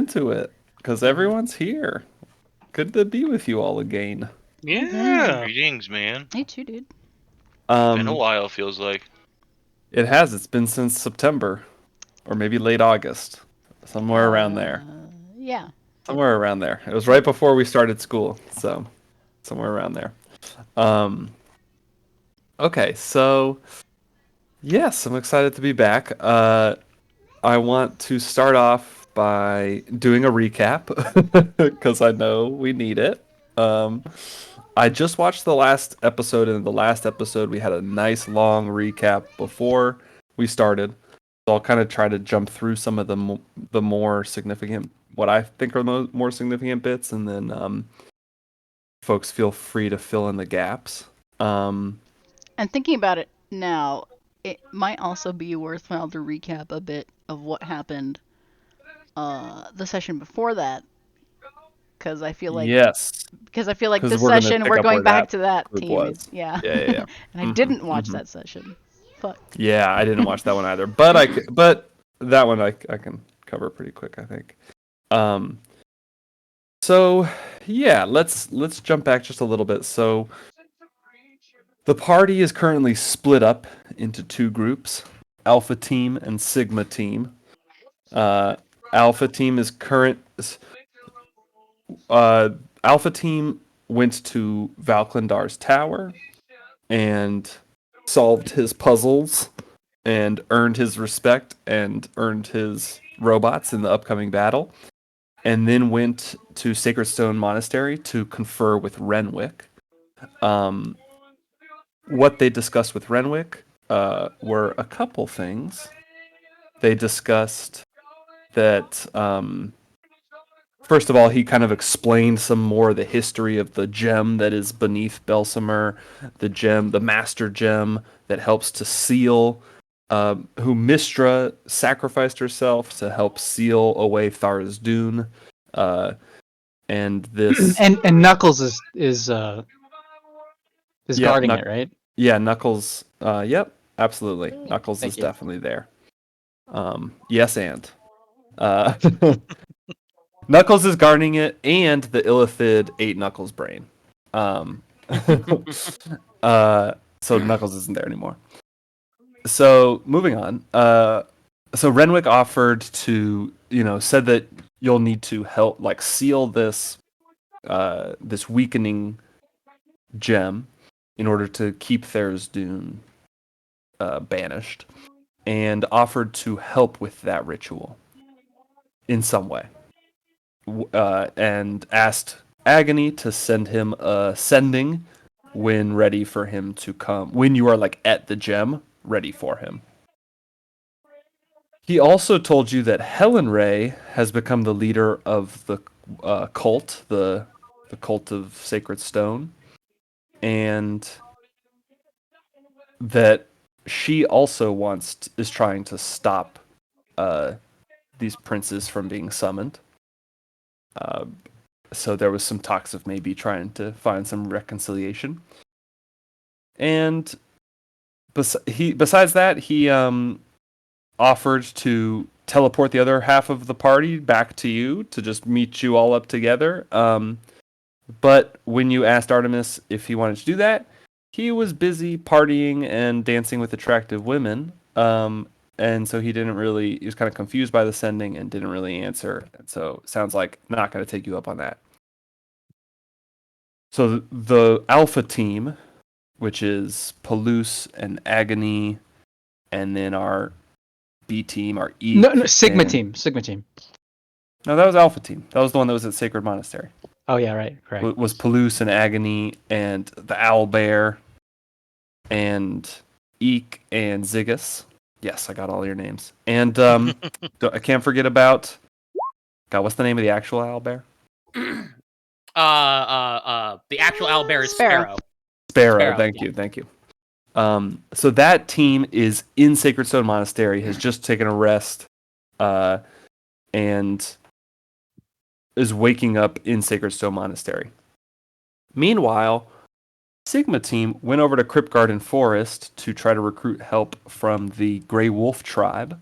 into it because everyone's here. Good to be with you all again. Yeah. Greetings, man. Me too, dude. Been a while, feels like. It has. It's been since September, or maybe late August, somewhere around there. Yeah. Somewhere around there. It was right before we started school, so somewhere around there. Um, okay, so yes, I'm excited to be back. I want to start off by doing a recap because I know we need it. Um, I just watched the last episode, and in the last episode, we had a nice long recap before we started. So I'll kind of try to jump through some of the more significant, what I think are the more significant bits, and then folks feel free to fill in the gaps. And thinking about it now, it might also be worthwhile to recap a bit of what happened the session before that, because I feel like Yes, because this we're gonna session pick we're up where going back that to that group team. was. Yeah. Yeah. And I Mm-hmm, didn't watch mm-hmm. that session. Fuck. Yeah, I didn't watch that one either, but that one I can cover pretty quick, I think. So yeah, let's jump back just a little bit. So the party is currently split up into two groups: Alpha Team and Sigma Team. Alpha Team is current. Uh, Alpha Team went to Valklandar's tower and solved his puzzles and earned his respect and earned his robots in the upcoming battle, and then went to Sacred Stone Monastery to confer with Renwick. What they discussed with Renwick were a couple things. They discussed that, first of all, he kind of explained some more of the history of the gem that is beneath Belsamer, the master gem that helps to seal, who Mistra sacrificed herself to help seal away Thara's Dune. And this... And Knuckles is guarding it, right? Yeah, Knuckles. Yep, absolutely. Knuckles Thank is you. definitely there. Yes, and uh, Knuckles is guarding it, and the Illithid ate Knuckles' brain. So Knuckles isn't there anymore. So moving on. So Renwick offered to, said that you'll need to help, like, seal this weakening gem in order to keep Thara's Dune banished, and offered to help with that ritual in some way, and asked Agony to send him a sending when ready for him to come. When you are like at the gem, ready for him. He also told you that Helen Ray has become the leader of the cult, the cult of Sacred Stone, and that she also is trying to stop these princes from being summoned. So there was some talks of maybe trying to find some reconciliation. And besides that, he offered to teleport the other half of the party back to you to just meet you all up together. But when you asked Artemis if he wanted to do that, he was busy partying and dancing with attractive women. And so he was kind of confused by the sending and didn't really answer. And so it sounds like not going to take you up on that. So the Alpha Team, which is Palouse and Agony, and then our B Team, our E. No, Sigma Team. No, that was Alpha Team. That was the one that was at Sacred Monastery. Oh yeah, right, correct. It was Palouse and Agony and the Owl Bear and Eek and Zigus. Yes, I got all your names. And I can't forget about... God, what's the name of the actual Owl Bear? The actual owlbear is Sparrow. Sparrow. Thank you. So that team is in Sacred Stone Monastery, has just taken a rest, and is waking up in Sacred Stone Monastery. Meanwhile, Sigma Team went over to Crypt Garden Forest to try to recruit help from the Grey Wolf tribe,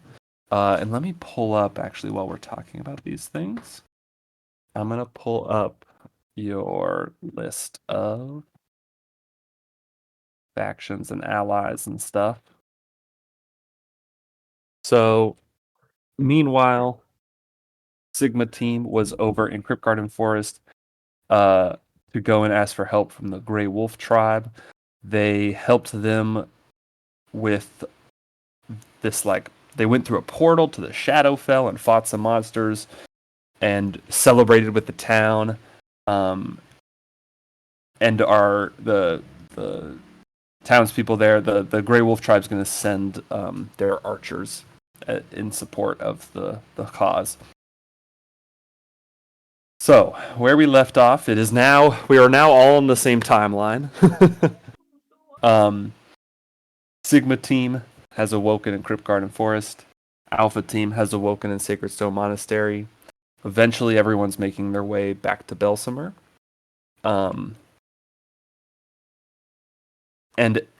And let me pull up, actually, while we're talking about these things. I'm going to pull up your list of factions and allies and stuff. So, meanwhile, Sigma team was over in Crypt Garden Forest to go and ask for help from the Grey Wolf tribe. They helped them with this, like, they went through a portal to the Shadowfell and fought some monsters and celebrated with the town. And the townspeople there, the Grey Wolf tribe's going to send their archers in support of the cause. So, where we left off, we are now all on the same timeline. Sigma team has awoken in Crypt Garden Forest. Alpha team has awoken in Sacred Stone Monastery. Eventually, everyone's making their way back to Belsimer. And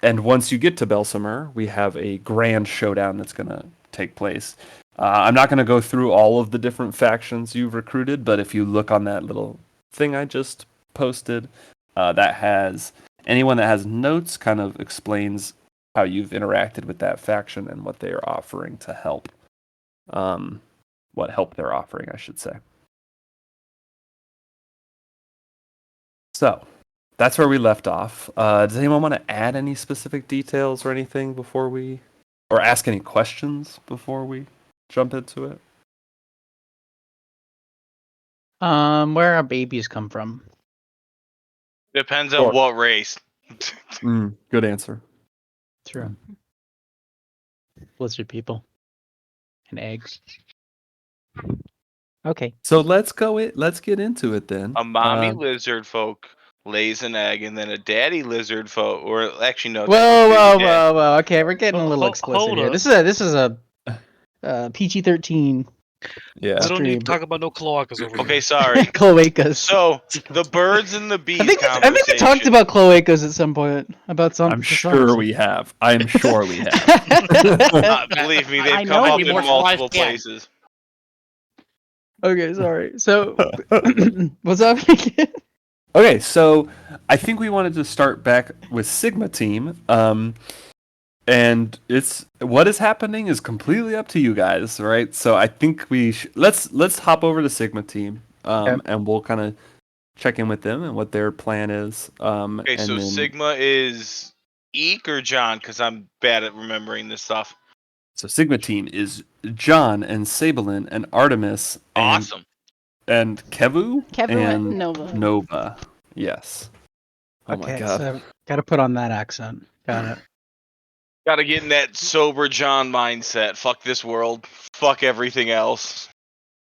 once you get to Belsimer, we have a grand showdown that's going to take place. I'm not going to go through all of the different factions you've recruited, but if you look on that little thing I just posted, that has anyone that has notes kind of explains how you've interacted with that faction and what they are offering to help. What help they're offering, I should say. So, that's where we left off. Does anyone want to add any specific details or anything before we... or ask any questions before we jump into it? Where our babies come from? Depends Sure. on what race. Good answer. True. Lizard people. And eggs. Okay. So let's get into it then. A mommy lizard folk lays an egg, and then a daddy lizard folk, or actually no. Whoa. Okay, we're getting a little explicit hold here. up. This is a PG-13 Yeah. We don't need stream. to talk about no cloacas over Okay, here. sorry. Cloacas. So the birds and the bees I think we conversation. talked about cloacas at some point. About some. I'm sure we have. I'm sure we have. Believe me, I they've know come up we in were multiple surprised, yeah. places. Okay, sorry. So, what's up again? Okay, so I think we wanted to start back with Sigma team. And it's what is happening is completely up to you guys, right? So I think let's hop over to Sigma team, and we'll kind of check in with them and what their plan is. Okay, and so then, Sigma is Eek or John? Because I'm bad at remembering this stuff. So Sigma team is John and Sabelin and Artemis Awesome. and Kevu and Nova. Nova. Yes. Oh my god. So gotta put on that accent. Got it. Gotta get in that sober John mindset. Fuck this world. Fuck everything else.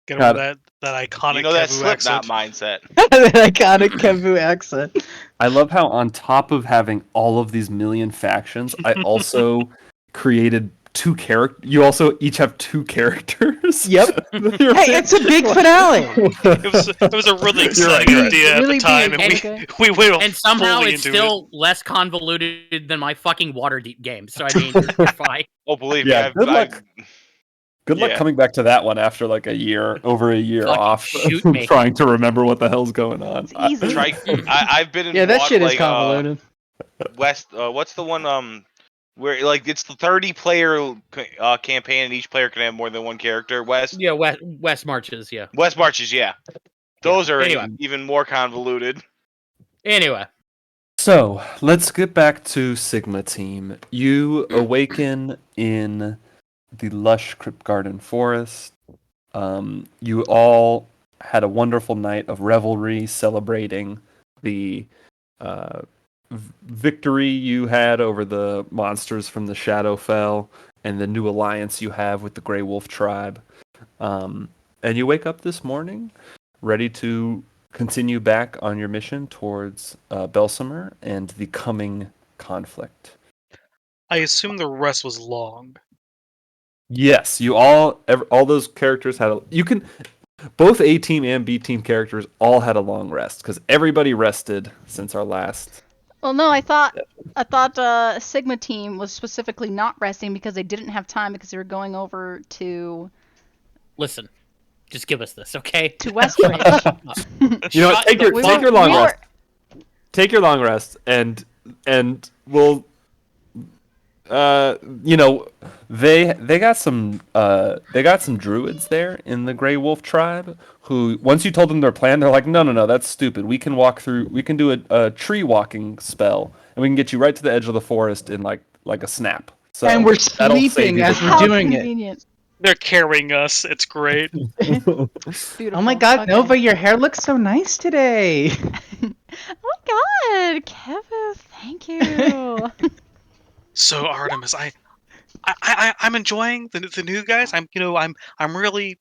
Get God. over that iconic You know that Kevu Slipknot accent. mindset. That iconic Kevu accent. I love how on top of having all of these million factions, I also created two characters. You also each have two characters. Yep. Hey, it's a big finale. It was a really exciting right. idea Really at the time, big, and okay. we went And somehow fully it's into still less convoluted than my fucking Waterdeep game. So I mean, you're fine. Oh, believe Yeah, me, good luck. Good luck Yeah. coming back to that one after like over a year Fucking off, shoot me. trying to remember what the hell's going on. It's easy. I've been in Yeah, that Wad- shit is like, convoluted. what's the one where like it's the 30-player campaign and each player can have more than one character? West West Marches, yeah. West Marches, yeah. Those are Anyway. even more convoluted. Anyway, So let's get back to Sigma team. You awaken in the lush Crypt Garden Forest. You all had a wonderful night of revelry, celebrating the victory you had over the monsters from the Shadowfell and the new alliance you have with the Grey Wolf tribe. And you wake up this morning ready to continue back on your mission towards Belsimer and the coming conflict. I assume the rest was long. Yes, you all those characters had both A team and B team characters all had a long rest because everybody rested since our last Well, no, I thought Sigma team was specifically not resting because they didn't have time because they were going over to Listen, just give us this, okay? Westbridge. You know, Shut take the your We take were- your long we rest. were- Take your long rest, and we'll. You know, they got some druids there in the Grey Wolf tribe who, once you told them their plan, they're like, no, that's stupid. We can walk through. We can do a tree walking spell, and we can get you right to the edge of the forest in like a snap. So And we're that'll save sleeping you as the we're How time. doing it. convenient. They're carrying us. It's great. Beautiful. Oh my god, Okay. Nova, your hair looks so nice today. Oh my god, Kevin, thank you. So Artemis, I'm enjoying the new guys. I'm really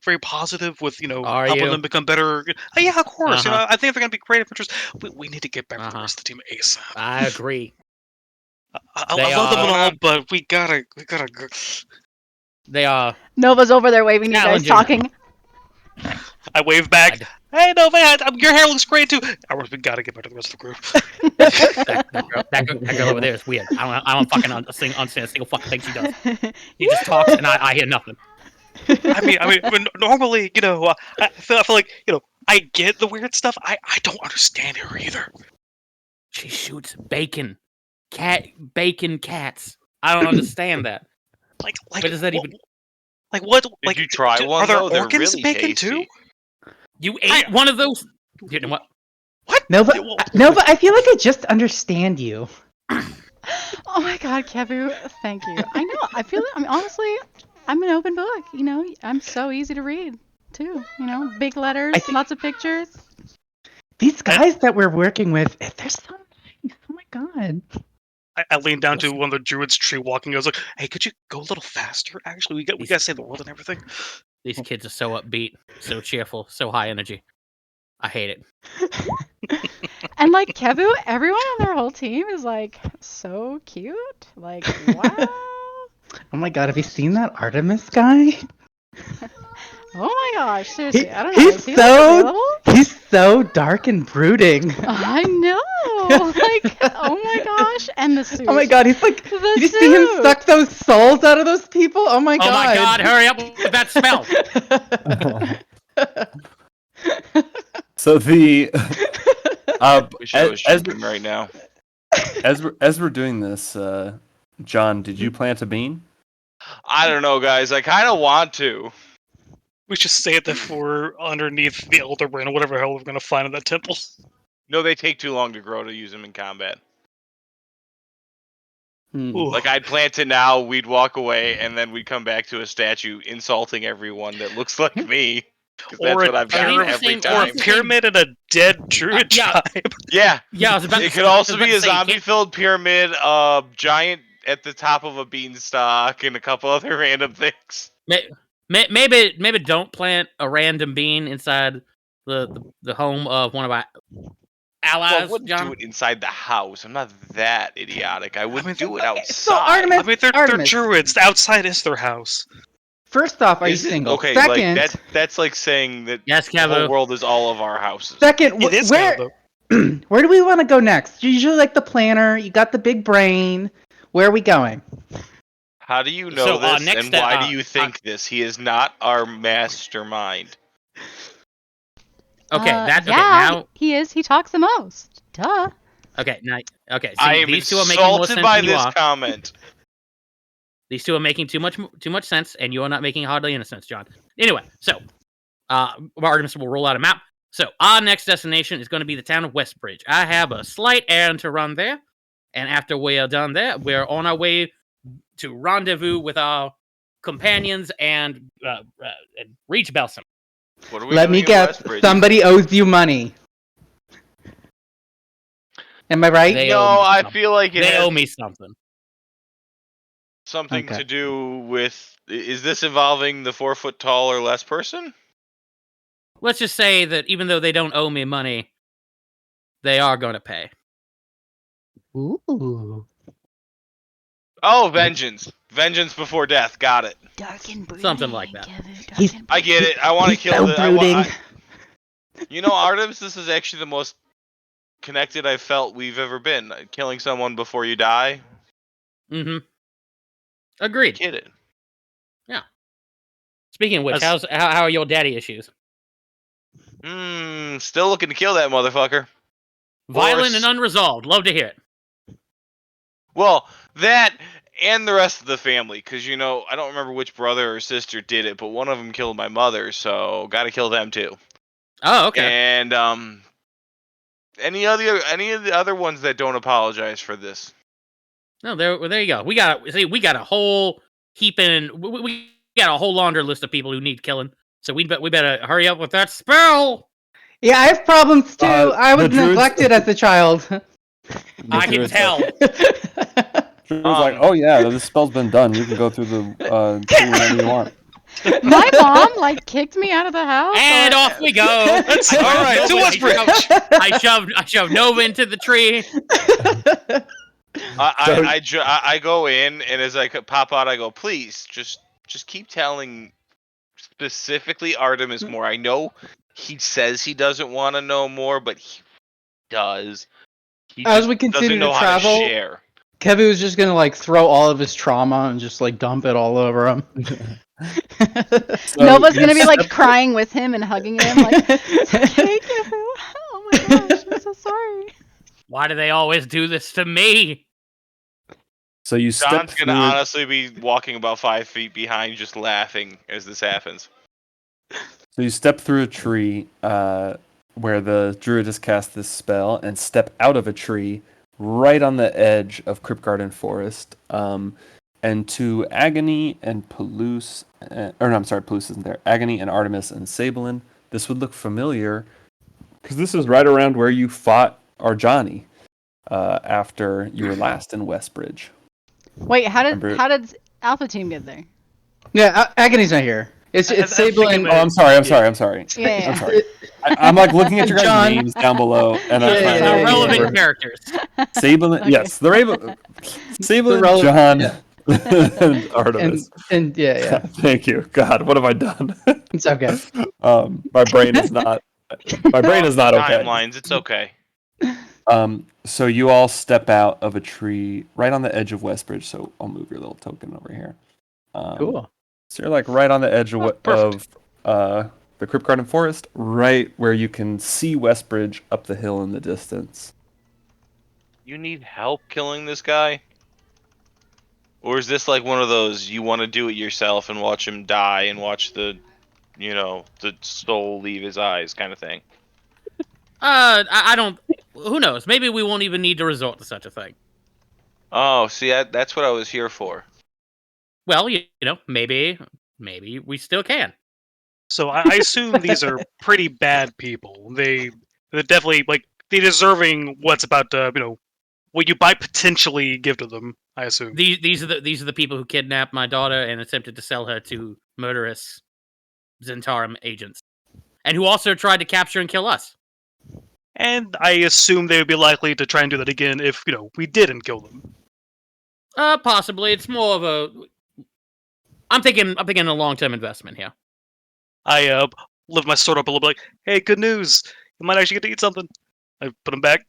very positive with Are helping you? them become better. Yeah, of course. Uh-huh. I think they're gonna be great adventures. We need to get back to the Uh-huh. rest of the team ASAP. I agree. I They love them and are- all, but we gotta go. They are Nova's over there waving to you guys Challenging. talking. I wave back. Hey, no, man, your hair looks great too. We gotta get back to the rest of the group. that girl over there is weird. I don't fucking understand a single fucking thing she does. She just talks and I hear nothing. I mean, when normally, I feel like, I get the weird stuff. I don't understand her either. She shoots bacon cats. I don't understand that. Like, What does that even? Like what? Did Like, you try one are there though? They're organs really bacon tasty. too? You ate one of those? You know what? What? Nova, Yeah, well- Nova, I feel like I just understand you. Oh my god, Kevu, thank you. I know, I feel it. I mean, honestly, I'm an open book. I'm so easy to read, too. Big letters, I think- lots of pictures. These guys that we're working with, they're so nice. Oh my god. I leaned down to one of the druids tree walking. I was like, "Hey, could you go a little faster? Actually, we gotta save the world and everything." These kids are so upbeat, so cheerful, so high energy. I hate it. And like Kevu, everyone on their whole team is like so cute. Like, wow. Oh my god, have you seen that Artemis guy? Oh my gosh, seriously, He- I don't know. he's Is he so- available? He's so dark and brooding. I know. Like, oh my gosh, and the suit. Oh my god, he's like, The did you see him suit. suck those souls out of those people? Oh my Oh god. my god, hurry up with that spell! So the Wish I was as, drinking right now. as we're doing this, John, did you plant a bean? I don't know, guys. I kind of want to. We should say it that we're underneath the Elder Brain or whatever hell we're gonna find in that temple. No, they take too long to grow to use them in combat. Ooh. Like, I'd plant it now, we'd walk away, and then we'd come back to a statue insulting everyone that looks like me. 'Cause that's Or what I've are gotten these the every same- Or time. a pyramid and a dead druid yeah. tribe. Yeah. Yeah, I was about It to could say- I also was about be to a say, you can't- zombie-filled pyramid, giant at the top of a beanstalk, and a couple other random things. Maybe don't plant a random bean inside the home of one of our Well, I allies, wouldn't John. do it inside the house. I'm not that idiotic. I would mean, do it okay, outside. so Artemis- I mean, they're Artemis. druids. The outside is their house. First off, are you Is it? single? Okay, Second, like that's like saying that Yes, the whole Kevu. world is all of our houses. second, It is where kind of, where do we want to go next? You're usually like the planner. You got the big brain. Where are we going? How do you know So, this, next and step, why do you think this? He is not our mastermind. Okay, Yeah, okay, now he is. He talks the most. Duh. okay, see, I am these two are making more insulted sense by than you this are. comment. These two are making too much sense, and you are not making hardly any sense, John. Anyway, so Artemis will roll out a map. So our next destination is going to be the town of Westbridge. I have a slight errand to run there, and after we are done there, we're on our way to rendezvous with our companions and reach Belsom. What are we Let doing me in guess. Westbridge? Somebody owes you money. Am I right? They No, owe me I something. feel like it They has owe me something. something Okay. to do with. Is this involving the 4 foot tall or less person? Let's just say that even though they don't owe me money, they are going to pay. Ooh. Oh, vengeance! Vengeance before death. Got it. Dark and brooding. Something like that. Kevu, dark He's- and I get it. I want to He's kill so the. brooding. You know, Artemis, this is actually the most connected I felt we've ever been. Killing someone before you die. Mm-hmm. Agreed. Kidding. Speaking of which, how are your daddy issues? Still looking to kill that motherfucker. Violent and unresolved. Love to hear it. Well, that and the rest of the family, because I don't remember which brother or sister did it, but one of them killed my mother, so gotta kill them too. Oh, okay. And any of the other ones that don't apologize for this. No, there you go. We got a whole heaping. We got a whole laundry list of people who need killing. So we better hurry up with that spell. Yeah, I have problems too. I was the druids- neglected as a child. I can tell. Druid's like, oh yeah, this spell's been done. You can go through the tree whenever you want. My mom kicked me out of the house. And off we go. All right, to Westbridge. I shoved Nova into the tree. I go in, and as I pop out, I go, please, just keep telling specifically Artemis more. I know he says he doesn't want to know more, but he does. He As we doesn't continue know to how travel, to share. Kevin was just gonna throw all of his trauma and just dump it all over him. So Nova's you gonna be step- crying with him and hugging him thank you. Oh my gosh, I'm so sorry. Why do they always do this to me? So you step John's through. gonna honestly be walking about 5 feet behind, just laughing as this happens. So you step through a tree where the druid has cast this spell, and step out of a tree right on the edge of Cryptgarden Forest. And to Agony and Pelus, Pelus isn't there. Agony and Artemis and Sablin, this would look familiar because this is right around where you fought Arjani after you were last in Westbridge. Wait, how Remember- did Alpha Team get there? Yeah, Agony's not here. It's I Sable think and Oh, I'm sorry. I'm sorry. Yeah. I'm sorry. I'm looking at your guys' John. names down below, and I'm Yeah, trying yeah, to yeah, Relevant remember. characters. Sablin, Okay. yes, the Raven, Sablin, relevant- John, yeah. and Artemis. and yeah, Thank you. God, what have I done? it's okay. My brain is not. My brain is not okay. Timelines, it's okay. So you all step out of a tree right on the edge of Westbridge. So I'll move your little token over here. Cool. So you're right on the edge of perfect. the Cryptgarden Forest, right where you can see Westbridge up the hill in the distance. You need help killing this guy? Or is this one of those you want to do it yourself and watch him die and watch the soul leave his eyes kind of thing? I don't. Who knows? Maybe we won't even need to resort to such a thing. Oh, see, that's what I was here for. Well, maybe we still can. So I assume these are pretty bad people. They're definitely they're deserving what's about to what you might potentially give to them. I assume These are the people who kidnapped my daughter and attempted to sell her to murderous Zentarum agents, and who also tried to capture and kill us. and I assume they would be likely to try and do that again if we didn't kill them. Possibly. It's more of a. I'm thinking a long-term investment here. I lift my sword up a little bit, hey, good news! You might actually get to eat something. I put them back.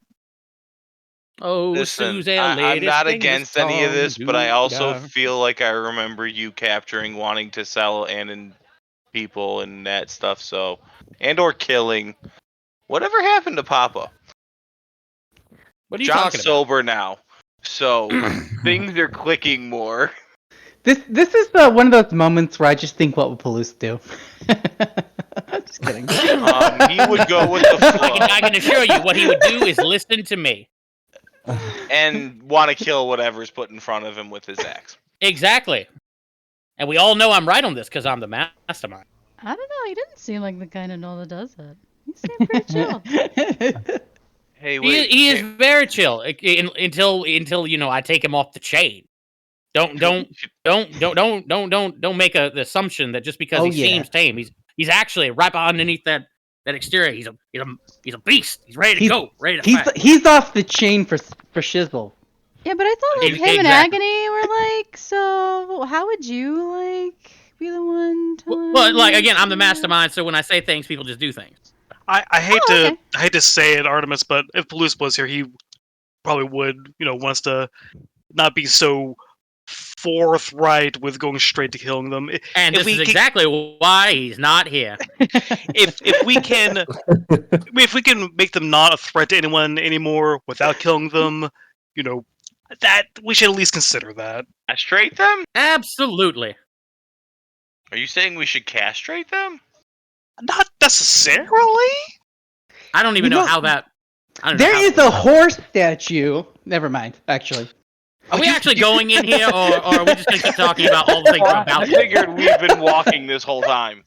Oh, Listen, Susan, I'm not against any of this, but I also tongue, feel like I remember you capturing, wanting to sell and people and that stuff. So, or killing. Whatever happened to Papa? What are you John's talking about? sober now, so things are clicking more. This is one of those moments where I just think, what would Pelus do? Just kidding. He would go with the flow I can assure you, what he would do is listen to me. and want to kill whatever's put in front of him with his axe. Exactly. And we all know I'm right on this because I'm the mastermind. I don't know. He didn't seem like the kind of Nola that does that. He seemed pretty chill. Hey, wait. He is very chill until I take him off the chain. Don't make the assumption that just because he seems tame, he's actually right underneath that exterior. He's a beast. He's ready to go. Ready to fight. He's off the chain for shizzle. Yeah, but I thought him and Exactly. Agony were so how would you be the one to Well, again, I'm the mastermind, so when I say things, people just do things. I hate Oh, to okay. I hate to say it, Artemis, but if Palooza was here, he probably would, want us to not be so forthright with going straight to killing them. And If this is we can, exactly why he's not here. if we can, I mean, if we can make them not a threat to anyone anymore without killing them, that we should at least consider that. Castrate them? Absolutely. Are you saying we should castrate them? Not necessarily. I don't even You know know, how that. I don't There know how is that a works. horse statue. Never mind, actually. Are we actually going in here, or are we just going to keep talking about all the things we're I about? figured we've been walking this whole time.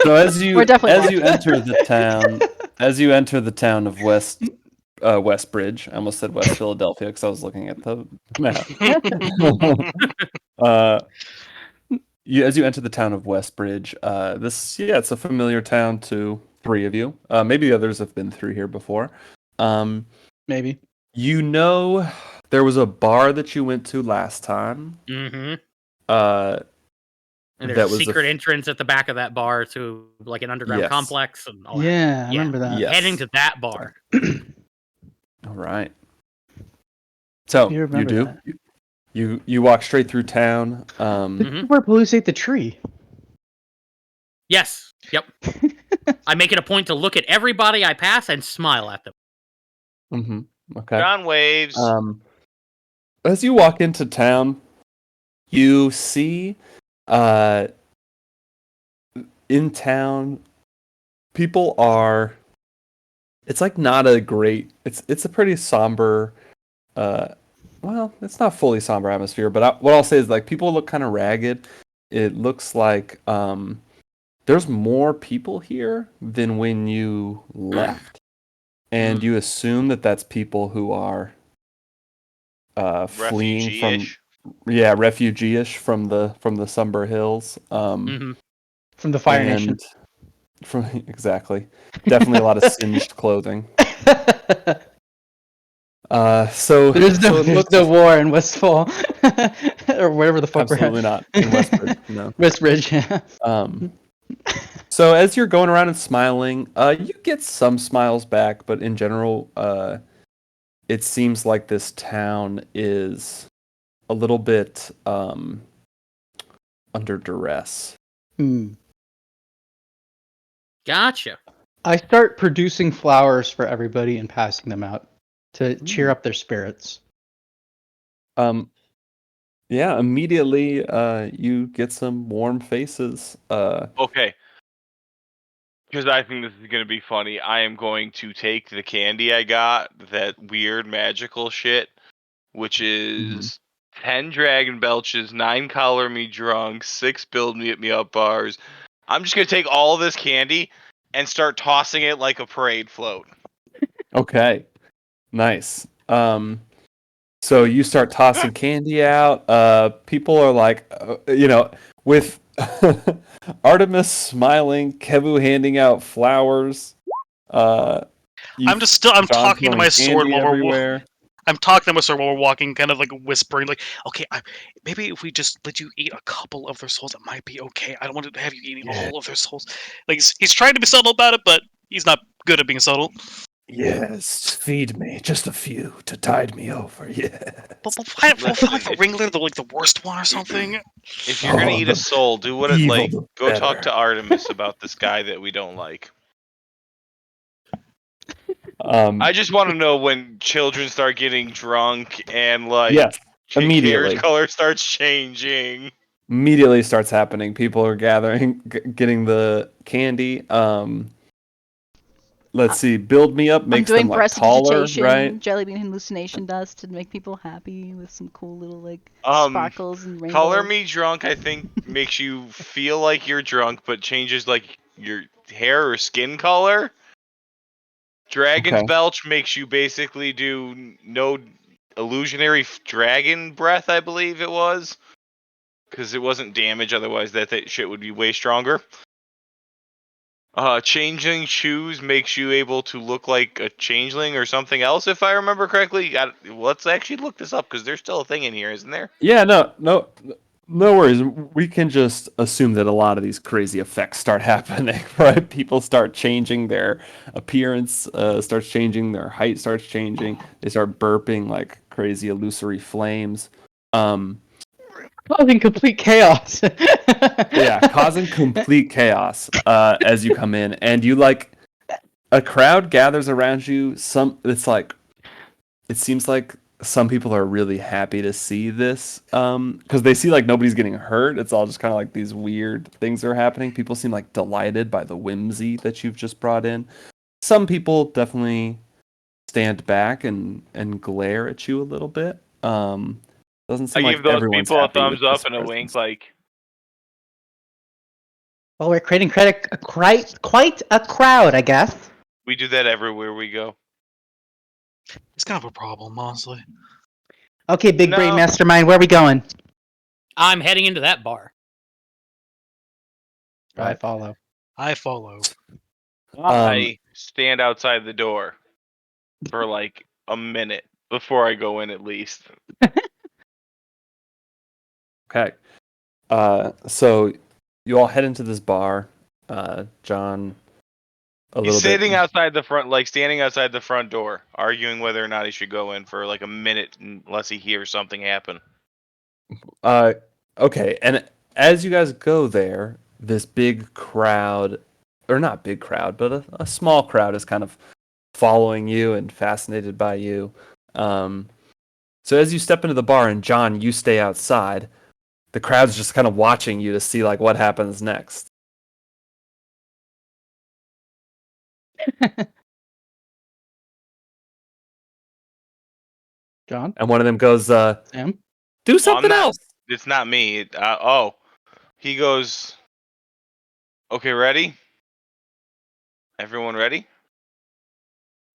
So as you We're definitely enter the town of Westbridge, I almost said West Philadelphia because I was looking at the map. As you enter the town of Westbridge, it's a familiar town to three of you. Maybe the others have been through here before. Maybe. There was a bar that you went to last time. Mm-hmm. Uh, And there's that a was secret entrance at the back of that bar to like an underground Yes. complex and all that. Yeah, I remember that. Yes. Heading to that bar. All right. So You you remember do. that. You walk straight through town. Mhm. Where Palooza ate the tree. Yes. Yep. I make it a point to look at everybody I pass and smile at them. mhm, Okay. John waves. As you walk into town, you see, in town, people are. It's like not a great. It's a pretty somber. Well, it's not fully somber atmosphere, but what I'll say is like people look kind of ragged. It looks like there's more people here than when you left, and you assume that that's people who are fleeing from Refugee-ish. refugee-ish from the Sumber Hills. Mm-hmm. From the Fire and Nation. from exactly, definitely a lot of singed clothing. So There's so it looks no war in Westfall. Or wherever the fuck absolutely we're not in Westbridge. No. Westbridge, yeah. So as you're going around and smiling, you get some smiles back, but in general, it seems like this town is a little bit under duress. Gotcha. I start producing flowers for everybody and passing them out to cheer up their spirits. Yeah, immediately you get some warm faces. Okay. Because I think this is going to be funny. I am going to take the candy I got, that weird magical shit, which is 10 Dragon Belches, 9 Collar Me Drunk, 6 Build Me Up bars. I'm just going to take all this candy and start tossing it like a parade float. Okay, nice. So you start tossing candy out. People are like, with Artemis smiling, Kevu handing out flowers. I'm John talking to throwing my sword candy while we're everywhere. I'm talking to my sword while we're walking, kind of like whispering, like, okay, maybe if we just let you eat a couple of their souls, it might be okay. I don't want to have you eating all of their souls. Like he's trying to be subtle about it, but he's not good at being subtle. Yes, feed me just a few to tide me over. Yeah. But we'll find Listen, like the ringleader, the worst one or something. If you're going to eat a soul, do what it evil like. the Go talk better. to Artemis about this guy that we don't like. I just want to know when children start getting drunk and like yes, hair immediately. color starts changing. Immediately starts happening. People are gathering, getting the candy. Let's see. Build me up I'm makes doing them like taller, prestidigitation, right? jelly bean hallucination dust to make people happy with some cool little like Um, sparkles and rainbows. Color Me Drunk, I think, makes you feel like you're drunk, but changes like your hair or skin color. Dragon's Okay. Belch makes you basically do no illusionary dragon breath, I believe it was. Because it wasn't damage, otherwise that shit would be way stronger. Changing shoes makes you able to look like a changeling or something else, if I remember correctly. Let's actually look this up, because there's still a thing in here, isn't there? Yeah. No. No worries. We can just assume that a lot of these crazy effects start happening, right? People start changing their appearance, starts changing, their height starts changing. They start burping like crazy illusory flames. Um, Causing complete chaos. yeah, causing complete chaos as you come in, and you like a crowd gathers around you. It seems like some people are really happy to see this because they see like nobody's getting hurt. It's all just kind of like these weird things are happening. People seem like delighted by the whimsy that you've just brought in. Some people definitely stand back and glare at you a little bit. Doesn't I seem like give those everyone's people a happy with thumbs up this and a presence. wink, like, Well, we're creating quite a crowd, I guess. we do that everywhere we go. It's kind of a problem, honestly. Okay, big brain No. mastermind, where are we going? I'm heading into that bar. I follow. I follow. I stand outside the door for like a minute before I go in, at least. Okay. So you all head into this bar. John, a He's little bit. sitting outside the front, like standing outside the front door, arguing whether or not he should go in for like a minute unless he hears something happen. Okay, and as you guys go there, this big crowd, or not big crowd, but a small crowd is kind of following you and fascinated by you. So as you step into the bar, and John, you stay outside, the crowd's just kind of watching you to see like what happens next. John? And one of them goes, Sam? "Do Well, I'm something not. else." It's not me. He goes. Okay, ready? Everyone ready?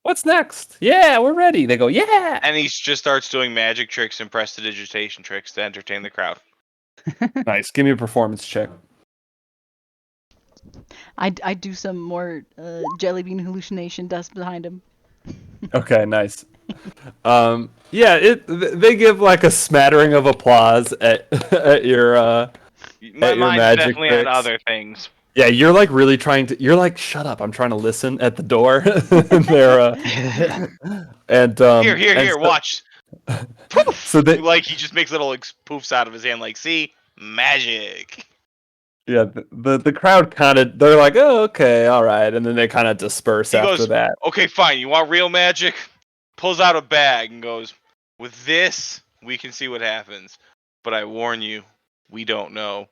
What's next? Yeah, we're ready. They go, yeah. And he just starts doing magic tricks and prestidigitation tricks to entertain the crowd. Nice. Give me a performance check. I do some more jelly bean hallucination dust behind him. Okay, nice. Yeah, they give like a smattering of applause at at your My at your mind's magic definitely on tricks. other things. Yeah, you're like really trying to. You're like, shut up! I'm trying to listen at the door. And they're and Here, and watch. Poof! so they Like he just makes little like, poofs out of his hand, like, see, magic. yeah the crowd kind of they're like, oh, okay, all right, and then they kind of disperse He after goes, that. okay, fine. You want real magic? Pulls out a bag and goes, with this, we can see what happens. But I warn you, we don't know.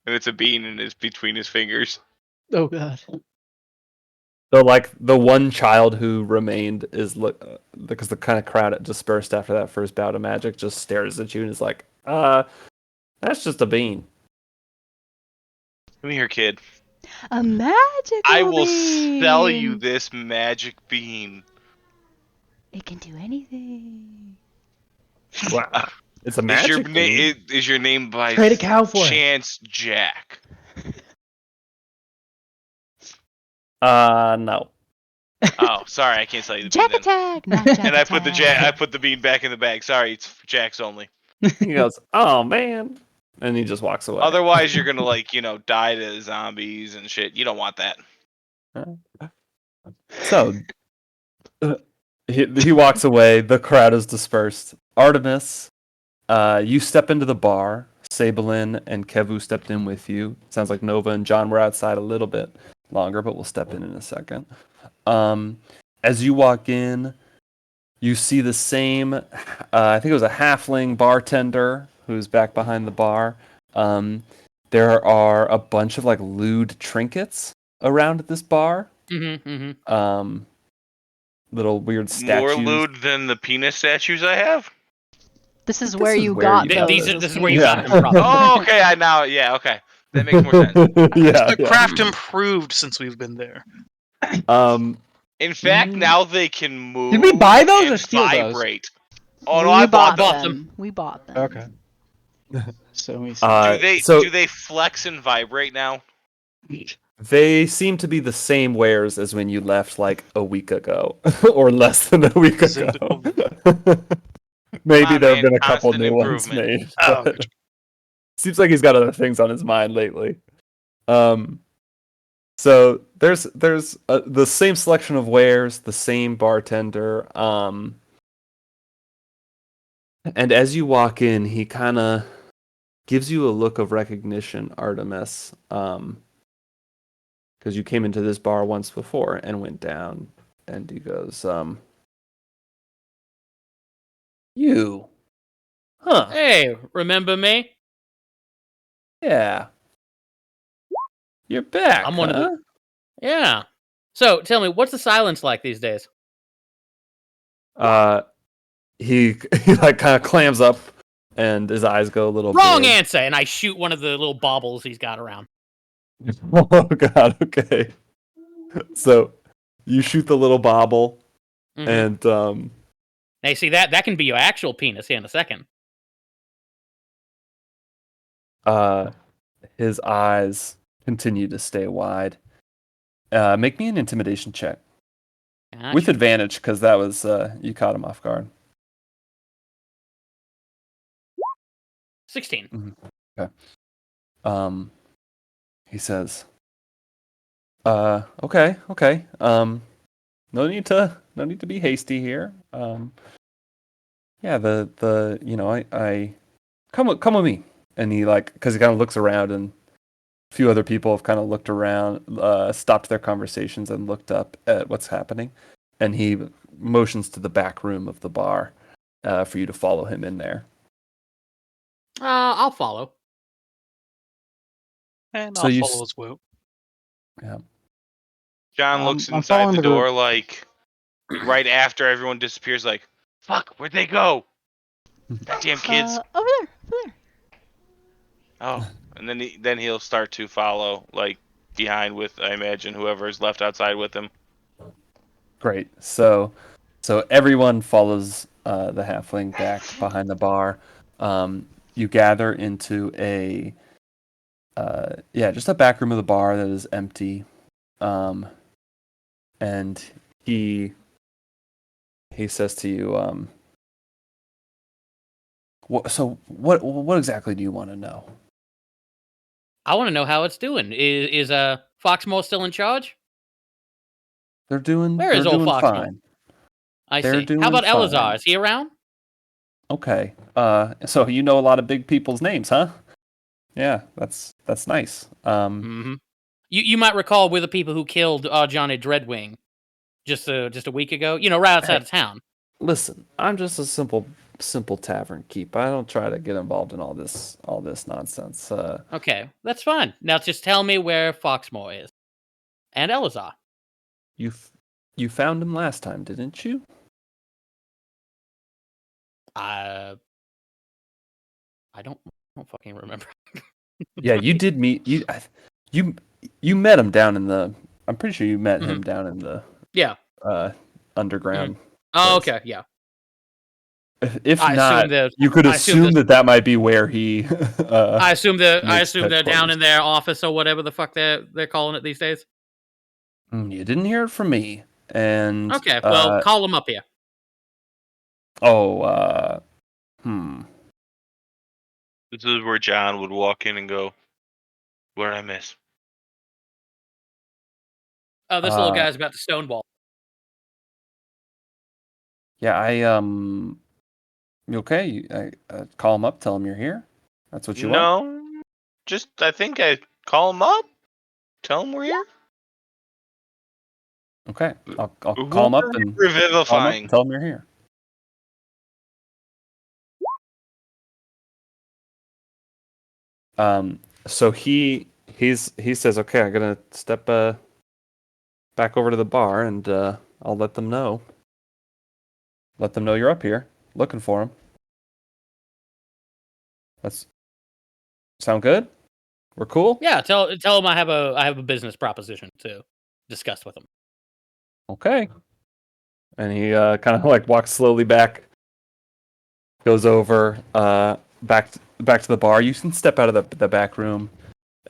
And it's a bean in between his fingers. Oh god. So like the one child who remained is because the kind of crowd that dispersed after that first bout of magic just stares at you and is like, that's just a bean. Come here, kid. A magical I will bean. sell you this magic bean. It can do anything. Wow, it's a Is your magic bean. is your name by Trade a cow for it. chance Jack? No. Oh, sorry, I can't sell you the Jack bean. Then. attack, not Jack And I put attack. the bean back in the bag. Sorry, it's for Jack's only. He goes, oh man, and he just walks away. Otherwise, you're gonna die to zombies and shit. You don't want that. So he walks away. The crowd is dispersed. Artemis, you step into the bar. Sabelin and Kevu stepped in with you. Sounds like Nova and John were outside a little bit longer, but we'll step in a second. As you walk in, you see the same, I think it was a halfling bartender who's back behind the bar. There are a bunch of like lewd trinkets around this bar. Little weird statues. More lewd than the penis statues I have. This is This where is you where got you those. got This those. is where you got Yeah. them from. Oh, okay. Okay, that makes more sense. Yeah, The yeah. craft improved since we've been there. In fact, now they can move. Did we buy those and or steal those? vibrate. Oh no, we I bought them. bought them. We bought them. Okay. So we see. Do they flex and vibrate now? They seem to be the same wares as when you left like a week ago, or less than a week Is ago. it- Maybe Come on, there have man, been a couple constant new ones improvement. made. Oh, but- seems like he's got other things on his mind lately. So there's the same selection of wares, the same bartender. And as you walk in, he kind of gives you a look of recognition, Artemis. Because you came into this bar once before and went down, and he goes, "You, huh? Hey, remember me? Yeah, you're back, I'm one of huh?" the. Yeah. So tell me, what's the silence like these days? He like kind of clams up, and his eyes go a little Wrong big. answer, and I shoot one of the little baubles he's got around. Oh God, okay. So you shoot the little bobble, Mhm. and Now you see that can be your actual penis here in a second. his eyes continue to stay wide. Make me an intimidation check with Gotcha. advantage because that was you caught him off guard. 16. Okay. He says, okay. No need to be hasty here. Yeah, the I come with me." And he because he kind of looks around, and a few other people have kind of looked around, stopped their conversations and looked up at what's happening, and he motions to the back room of the bar for you to follow him in there. I'll follow. And So I'll you follow his whoop. yeah. John looks I'm inside following the the group. door like right after everyone disappears. Like, fuck, where'd they go? Goddamn kids. Over there. Oh, and then he'll start to follow like behind with I imagine whoever is left outside with him. Great. So everyone follows the halfling back behind the bar. You gather into just a back room of the bar that is empty. And he says to you, what exactly do you want to know? I want to know how it's doing. Is Foxmore still in charge? They're doing Where is old Foxmore? fine. I They're see. doing How about fine. Elazar? Is he around? Okay. So you know a lot of big people's names, huh? Yeah, that's nice. Mm-hmm. You might recall we're the people who killed Johnny Dreadwing just a week ago. You know, right outside of town. Listen, I'm just a simple tavern keep. I don't try to get involved in all this nonsense. Okay, that's fine. Now just tell me where Foxmore is. And Elazar. You found him last time, didn't you? I don't fucking remember. Yeah, you did meet you met him down in the. I'm pretty sure you met him down in the Yeah. underground. Oh, place. okay, yeah. If I not, assume that you could I assume assume that might be where he. I assume makes they're down headquarters. in their office or whatever the fuck they're calling it these days. You didn't hear it from me, and Okay, well, call them up here. Hmm. This is where John would walk in and go, "What did I miss?" Oh, this little guy's about to stonewall. Yeah, you okay? I call him up, tell him you're here. That's what you want. No, just I think I call him up, tell him we're here. Okay, I'll Who call him are up we and revivifying? tell him you're here. So he says, okay, I'm gonna step back over to the bar and I'll let them know. Let them know you're up here looking for him. That's sound good? We're cool? Yeah, tell him I have a business proposition to discuss with him. Okay. And he kind of like walks slowly back, goes over back to the bar. You can step out of the back room,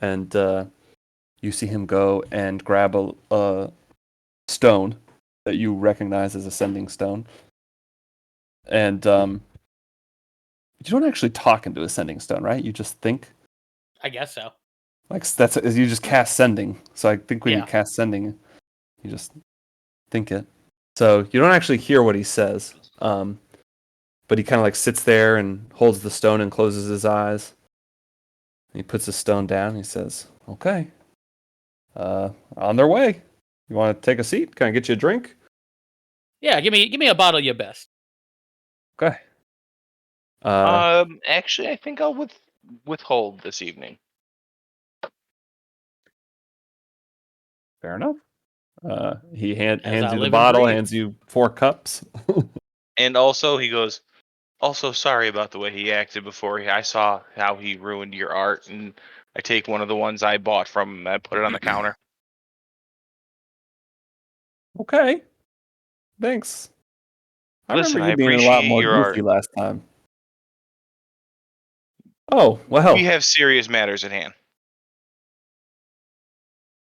and you see him go and grab a stone that you recognize as a sending stone. And you don't actually talk into a sending stone, right? You just think I guess so. Like that's you just cast sending. So I think when you Yeah. cast sending, you just think it. So you don't actually hear what he says. But he kind of like sits there and holds the stone and closes his eyes. And he puts the stone down and he says, "Okay, on their way. You want to take a seat? Can I get you a drink?" Yeah, give me a bottle of your best. Okay. Actually, I think I'll withhold this evening. Fair enough. He As hands I you the live and bottle, breathe. hands you 4 cups. And also, he goes, also sorry about the way he acted before. I saw how he ruined your art, and I take one of the ones I bought from him. I put it on the counter. Okay. Thanks. I Listen, remember I you being a lot appreciate more your goofy art. last time. Oh, well. We have serious matters at hand.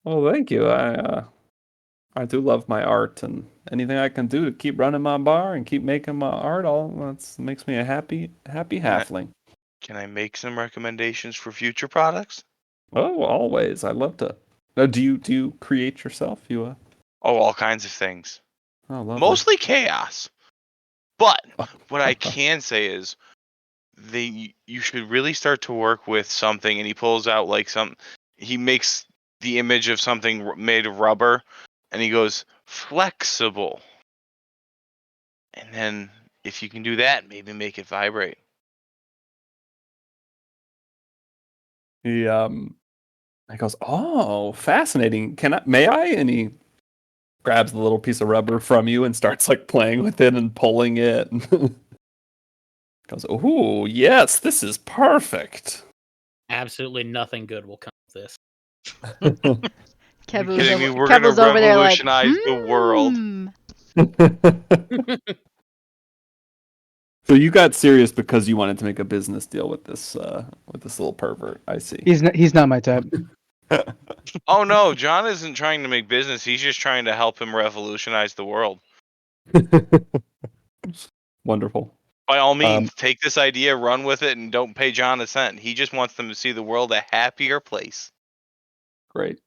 Well, thank you. I do love my art, and anything I can do to keep running my bar and keep making my art, all that makes me a happy halfling. Can I make some recommendations for future products? Oh, always. I love to. No, do you create yourself? Oh, all kinds of things. Oh, lovely. Mostly chaos. But what I can say is you should really start to work with something, and he pulls out like he makes the image of something made of rubber, and he goes flexible. And then if you can do that, maybe make it vibrate. He goes, "Oh, fascinating. May I?" And he grabs the little piece of rubber from you and starts like playing with it and pulling it. Goes, "Oh, yes, this is perfect." Absolutely nothing good will come of this. Are you Kevu's kidding me? over, We're gonna Kevu's over there like, revolutionize the world. So you got serious because you wanted to make a business deal with this little pervert. I see. He's not my type. Oh no, John isn't trying to make business. He's just trying to help him revolutionize the world. Wonderful. By all means, take this idea, run with it, and don't pay John a cent. He just wants them to see the world a happier place. Great.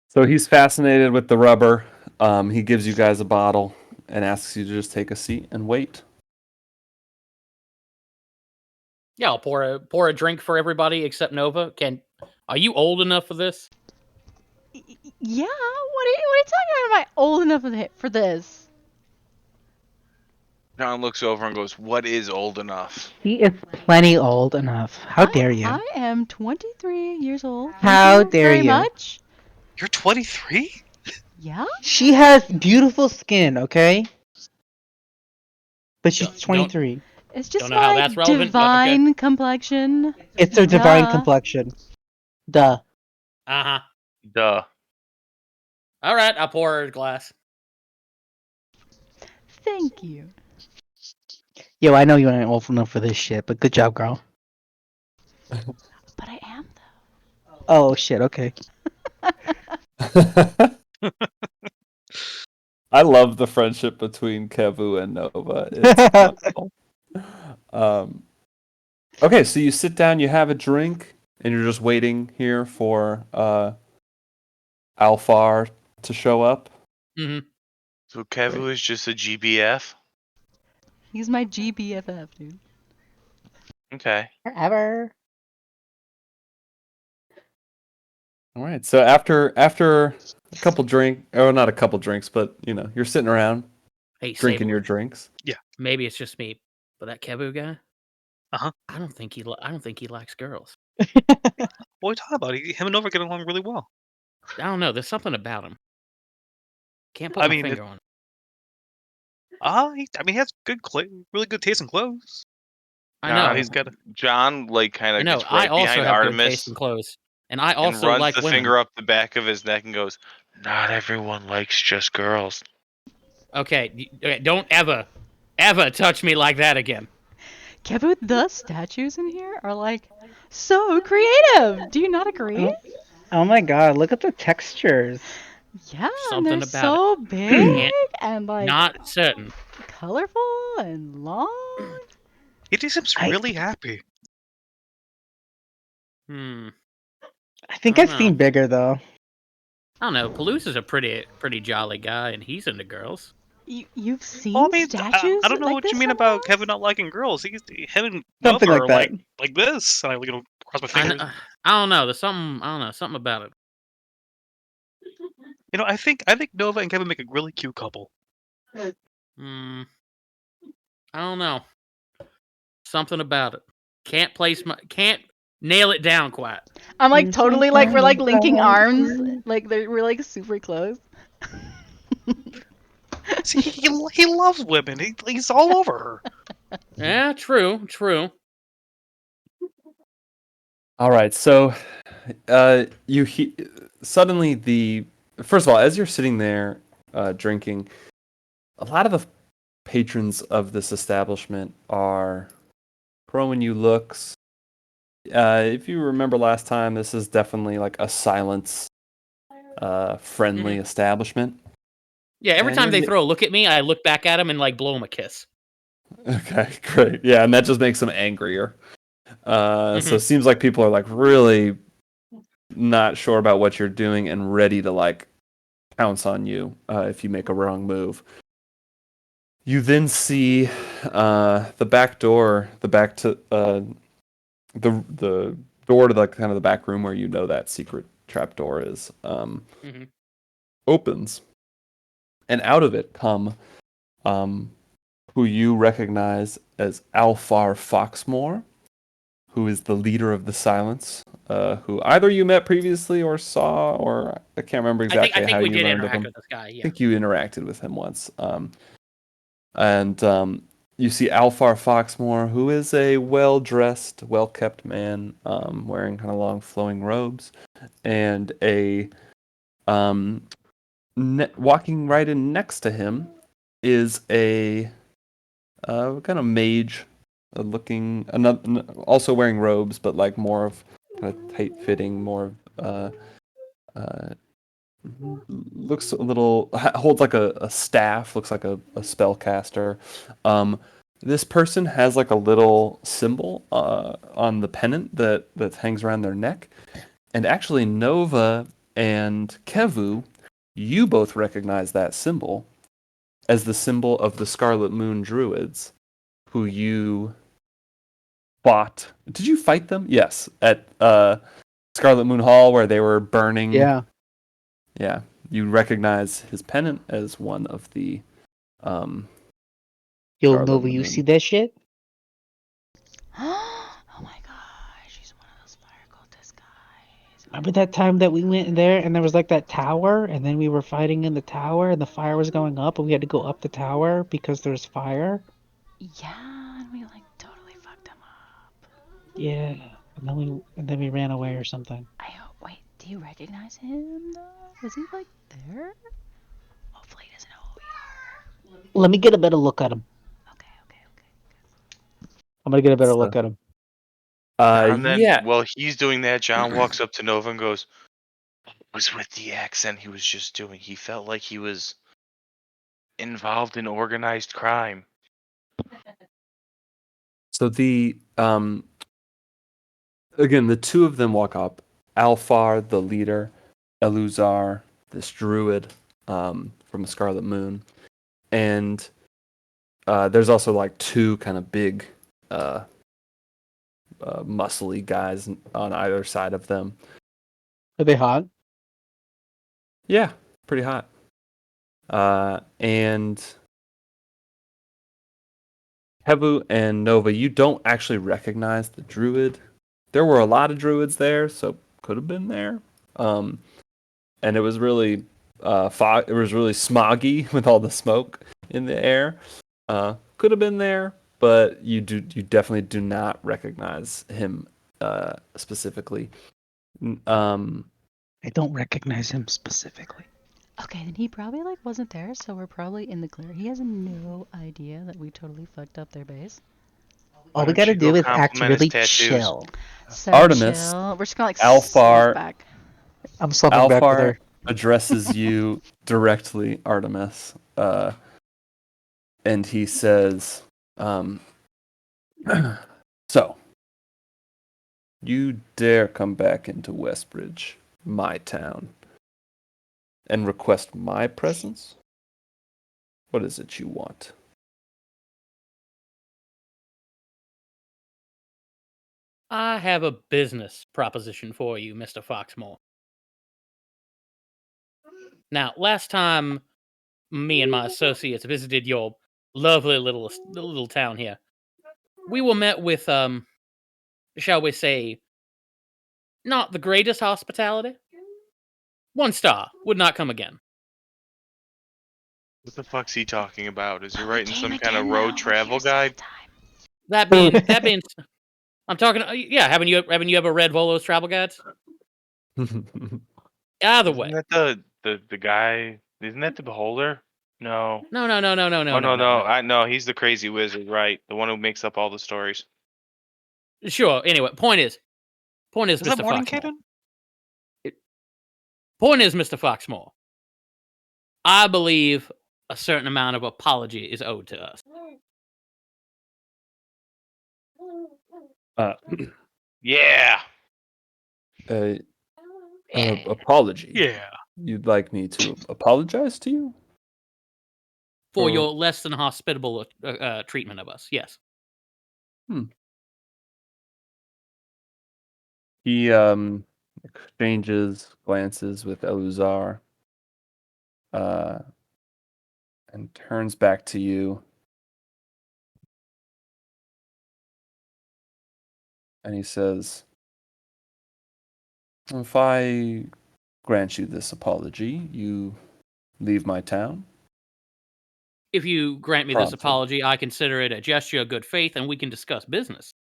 So he's fascinated with the rubber. He gives you guys a bottle and asks you to just take a seat and wait. Yeah, I'll pour a drink for everybody except Nova. Are you old enough for this? Yeah, what are you talking about? Am I old enough for this? John looks over and goes, "What is old enough?" He is plenty old enough. How dare you? I am 23 years old. Thank How you dare very you. much. You're 23? Yeah? She has beautiful skin, okay? But she's Don't- 23. It's just know how my that's relevant, but okay. divine complexion. It's her divine Duh. complexion. Duh. Uh-huh. Duh. All right, I'll pour her a glass. Thank you. Yo, I know you ain't old enough for this shit, but good job, girl. But I am, Oh, shit, okay. I love the friendship between Kevu and Nova. It's wonderful. Okay, so you sit down, you have a drink, and you're just waiting here for Alfar to show up. Mm-hmm. So Kevu is just a GBF? He's my GBFF, dude. Okay. Forever. All right. So after a couple not a couple drinks, but you're sitting around Hey, drinking Sable, your drinks. maybe it's just me, but that Kevu guy, Uh-huh. I don't think he likes girls. What are we talking about? Him and Nova get along really well. I don't know. There's something about him. Can't put I my mean, finger on it. he has really good taste in clothes. I know. He's got John kind I of know. gets I right also behind have good taste Artemis in clothes, and I and also runs like the women. finger up the back of his neck and goes, "Not everyone likes just girls." Okay, don't ever touch me like that again. Kevu, the statues in here are like so creative. Do you not agree? Oh my god, look at the textures. Yeah, and Something they're about so big Can't- and like Not certain. colorful and long. He just seems I- really happy. Hmm. I think I I've don't seen know. bigger though. I don't know. Palouse is a pretty jolly guy, and he's into girls. You've seen Well, I mean, statues I don't know like what you this mean from about Wallace? Kevin not liking girls. Him and Something Nova like are that. like this. And I cross my I, fingers. kn- I don't know. There's something. I don't know. Something about it. I think Nova and Kevin make a really cute couple. Hmm. I don't know. Something about it. Can't nail it down quite. I'm like totally like we're like linking arms, like we're like super close. See, he loves women. He's all over her. Yeah, true. All right, so suddenly first of all, as you're sitting there drinking, a lot of the patrons of this establishment are throwing you looks. If you remember last time, this is definitely like a silence friendly establishment. Yeah, every And time you're they ma- throw a look at me, I look back at them and like blow them a kiss. Okay, great. Yeah, and that just makes them angrier. So Mhm. it seems like people are like really not sure about what you're doing and ready to like pounce on you if you make a wrong move. You then see the back door, the door to the kind of the back room where you know that secret trap door is, Mhm. opens, and out of it come um, who you recognize as Alfar Foxmore, who is the leader of the Silence, who either you met previously or saw, or I can't remember I exactly how think we you did learned of interact him. with this guy. I Yeah. think you interacted with him once. And you see Alfar Foxmore, who is a well-dressed, well-kept man, wearing kind of long flowing robes, and um, walking right in next to him is a kind of mage looking, also wearing robes, but like more of kind of tight-fitting, more uh, looks a little holds like a staff, looks like a spellcaster. This person has like a little symbol on the pennant that hangs around their neck, and actually Nova and Kevu, you both recognize that symbol as the symbol of the Scarlet Moon Druids, who you fought. Did you fight them? Yes, at Scarlet Moon Hall where they were burning. Yeah. Yeah, you recognize his pennant as one of the um, Yo, Scarlet Nova, you Moon. see that shit? Oh my gosh, she's one of those fire cultist guys. Remember that time that we went in there and there was like that tower, and then we were fighting in the tower, and the fire was going up, and we had to go up the tower because there's fire? Yeah, and we like totally fucked him up. Yeah. And then we ran away or something. I hope. Wait, do you recognize him though? Was he like there? Hopefully he doesn't know who we are. Let me get a better look at him. Okay. I'm gonna get a better So, look at him. And then, yeah. while he's doing that, John walks up to Nova and goes, "What was with the accent he was just doing? He felt like he was involved in organized crime." So again, the two of them walk up. Alfar, the leader, Eluzar, this druid from the Scarlet Moon, and there's also like two kind of big, muscly guys on either side of them. Are they hot? Yeah, pretty hot. And Hebu and Nova, you don't actually recognize the druid. There were a lot of druids there, so could have been there. Um, and it was really fog. It was really smoggy with all the smoke in the air. Could have been there, but you definitely do not recognize him specifically. Um, I don't recognize him specifically. Okay, then he probably like wasn't there, so we're probably in the clear. He has no idea that we totally fucked up their base. All Why we don't gotta you go do is act compliment his really tattoos? chill. So Artemis, chill. We're just gonna like Alfar, slump back. I'm slumping back with Alfar her. addresses you directly, Artemis, and he says, "So, You dare come back into Westbridge, my town, and request my presence? What is it you want? I have a business proposition for you, Mr. Foxmore. Now, last time me and my associates visited your lovely little town here, we were met with shall we say, not the greatest hospitality. 1 star would not come again. What the fuck's he talking about? Is he Play the writing game some kind of again, road though. We're travel here 2nd guide? time. That being, I'm talking. Yeah, haven't you ever read Volo's travel guides? Either Isn't way, that the guy? Isn't that the beholder? No. no, no, no, no, no, no, Oh no, no, no, no. no. I no, he's the crazy wizard, right? The one who makes up all the stories. Sure. Anyway, point is, Is that Mr. Morning Foxmore. Caden? Point is, Mr. Foxmore. I believe a certain amount of apology is owed to us. uh, Yeah. uh, apology. Yeah. You'd like me to apologize to you? For Or- your less than hospitable treatment of us. Yes. He exchanges glances with Eluzar, and turns back to you. And he says, "If I grant you this apology, you leave my town?" If you grant me this Promptly. apology, I consider it a gesture of good faith and we can discuss business.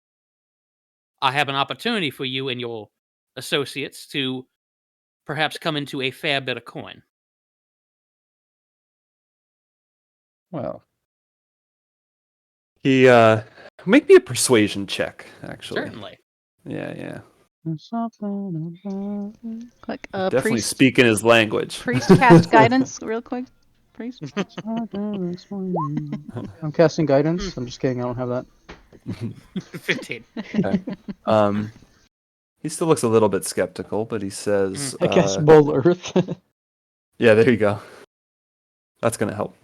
I have an opportunity for you and your associates to perhaps come into a fair bit of coin. Well, he make me a persuasion check, actually. Certainly. Yeah. Quick, Definitely priest. speaking his language. Priest cast guidance, real quick. Priest. I'm casting guidance. I'm just kidding. I don't have that. 15. He still looks a little bit skeptical, but he says, I cast Bull Earth. yeah, there you go. That's gonna help.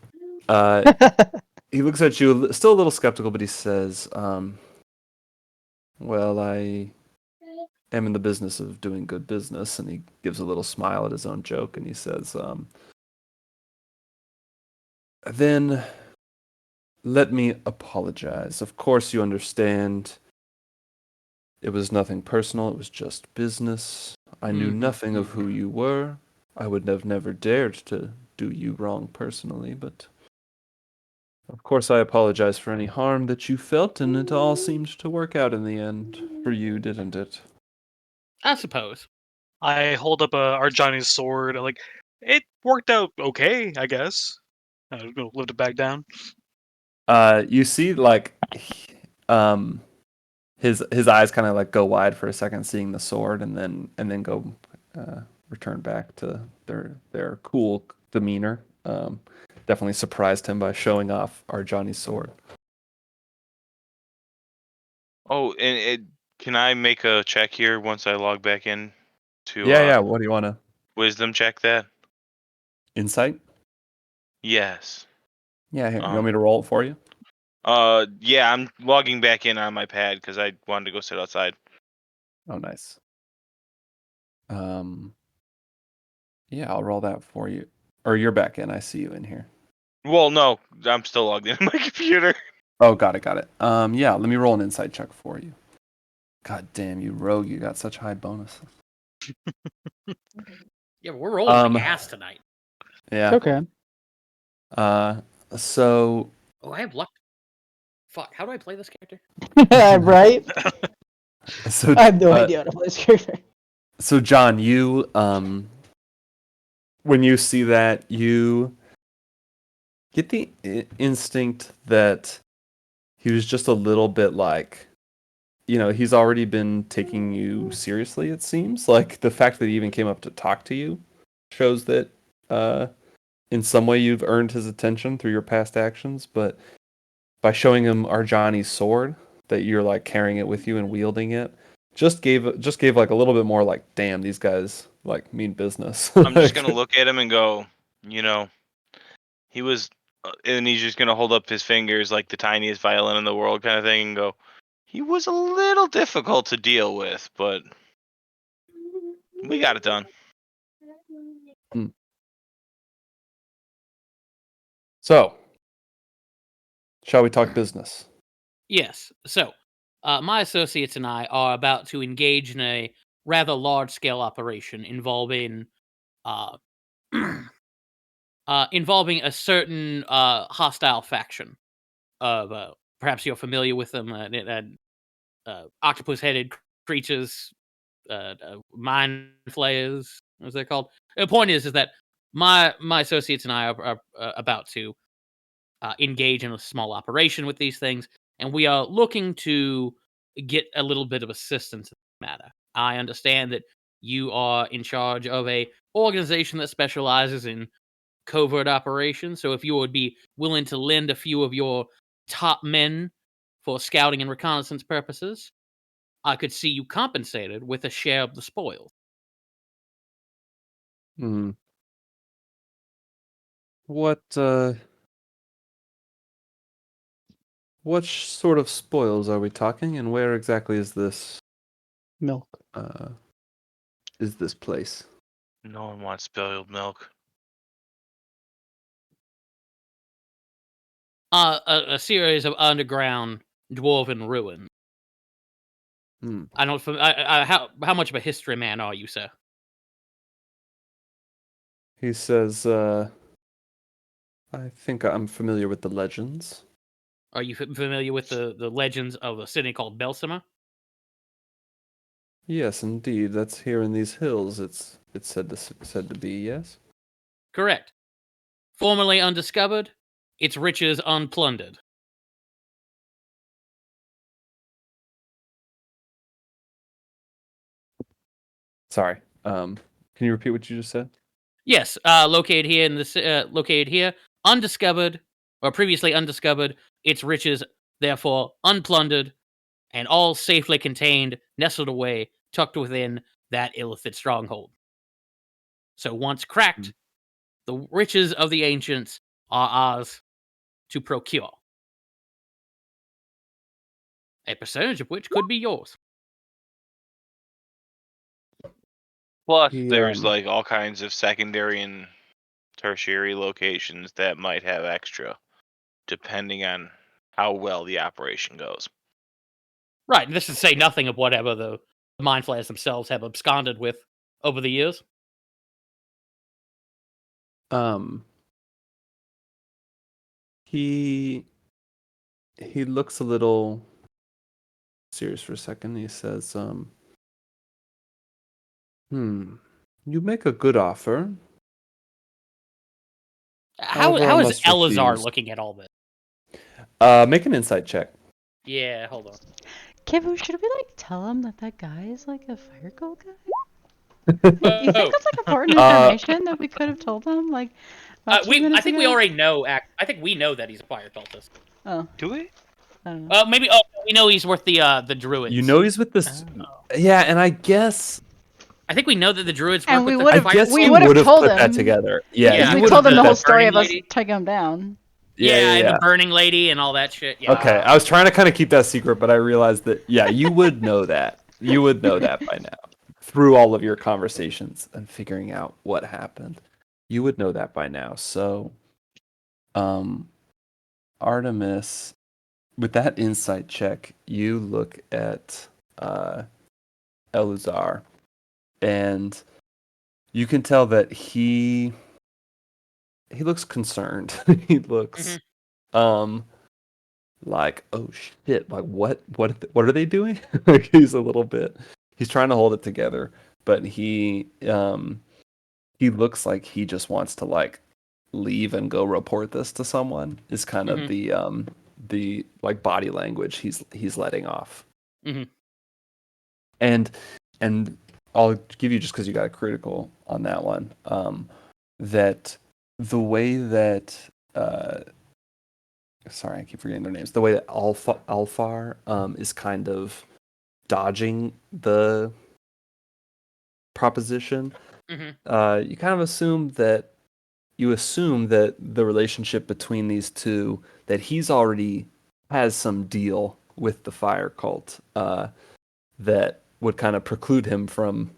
He looks at you, still a little skeptical, but he says, well, I am in the business of doing good business. And he gives a little smile at his own joke, and he says, then let me apologize. Of course, you understand. It was nothing personal. It was just business. I knew nothing of who you were. I would have never dared to do you wrong personally, but of course I apologize for any harm that you felt, and it all seemed to work out in the end for you, didn't it? I suppose. I hold up Arjani's sword. Like, it worked out okay, I guess. I'm gonna lift it back down. You see, like, his eyes kind of like go wide for a second, seeing the sword, and then go return back to their cool demeanor. Definitely surprised him by showing off Arjani's sword. Oh, and can I make a check here once I log back in to Yeah. What do you want to wisdom check that? insight? Yes. Yeah, here. You want me to roll it for you? Yeah, I'm logging back in on my pad because I wanted to go sit outside. Oh, nice. Yeah, I'll roll that for you. Or you're back in. I see you in here. Well, no, I'm still logged in on my computer. Oh, got it. Yeah, let me roll an insight check for you. God damn, you rogue! You got such high bonuses. Yeah, but we're rolling like ass tonight. Yeah. Okay. So Oh, I have luck. Fuck, how do I play this character? Right? so I have no idea how to play this character. So John, you when you see that, you get the instinct that he was just a little bit like, he's already been taking you seriously, it seems. Like the fact that he even came up to talk to you shows that in some way you've earned his attention through your past actions, but by showing him Arjani's sword, that you're like carrying it with you and wielding it, just gave like a little bit more like, damn, these guys like mean business. I'm just gonna look at him and go, he was, and he's just gonna hold up his fingers like the tiniest violin in the world, kind of thing, and go, he was a little difficult to deal with, but we got it done. So, shall we talk business? Yes. So, my associates and I are about to engage in a rather large-scale operation involving, uh, involving a certain hostile faction. Of perhaps you're familiar with them, octopus-headed creatures, mind flayers, as they're called. The point is that my associates and I are about to engage in a small operation with these things, and we are looking to get a little bit of assistance in the matter. I understand that you are in charge of a organization that specializes in covert operations, so if you would be willing to lend a few of your top men for scouting and reconnaissance purposes, I could see you compensated with a share of the spoils. Hmm. What sort of spoils are we talking, and where exactly is this Milk. place? No one wants spoiled milk. A series of underground dwarven ruins. Hmm. I don't. How much of a history man are you, sir? He says, I think I'm familiar with the legends. Are you familiar with the legends of a city called Belsimer? Yes, indeed. That's here in these hills. It's said to be, yes. Correct. Formerly undiscovered, its riches unplundered. Sorry. Can you repeat what you just said? Yes, located here located here, undiscovered or previously undiscovered, its riches therefore unplundered, and all safely contained, nestled away, tucked within that illithid stronghold. So once cracked, the riches of the ancients are ours to procure. A percentage of which could be yours. Plus, He, there's like all kinds of secondary and tertiary locations that might have extra, depending on how well the operation goes. Right, this is to say nothing of whatever the mind flayers themselves have absconded with over the years. um, he looks a little serious for a second. He says, you make a good offer. However, I How is must Elazar refuse. looking at all this? Make an insight check. Yeah, hold on. Kevin, should we like tell him that guy is like a fire cult guy? You think that's like important information that we could have told them like about 2 minutes I think ago? we already know. I think we know that he's a fire cultist. Oh, Do we? I don't know. Maybe. Oh, we know he's with the druids. You know he's with this. Yeah, and I guess I think we know that the druids work And with we the would've- fire. guess we you would've would have told put that him. together. Yeah, Yeah, you we would told have them the put whole that. story of burning us lady. taking him down. And the burning lady and all that shit. Yeah. Okay, I was trying to kind of keep that secret, but I realized that you would know that. You would know that by now through all of your conversations and figuring out what happened. You would know that by now. So, Artemis, with that insight check, you look at Eluzar, and you can tell that he looks concerned. He looks like, oh shit, like what are they doing? Like, he's trying to hold it together, but he looks like he just wants to like leave and go report this to someone, is kind of the like body language he's letting off. And I'll give you, just because you got a critical on that one, that the way that sorry, I keep forgetting their names. The way that Alfar is kind of dodging the proposition. Mhm. You kind of assume that the relationship between these two, that he's already has some deal with the fire cult that would kind of preclude him from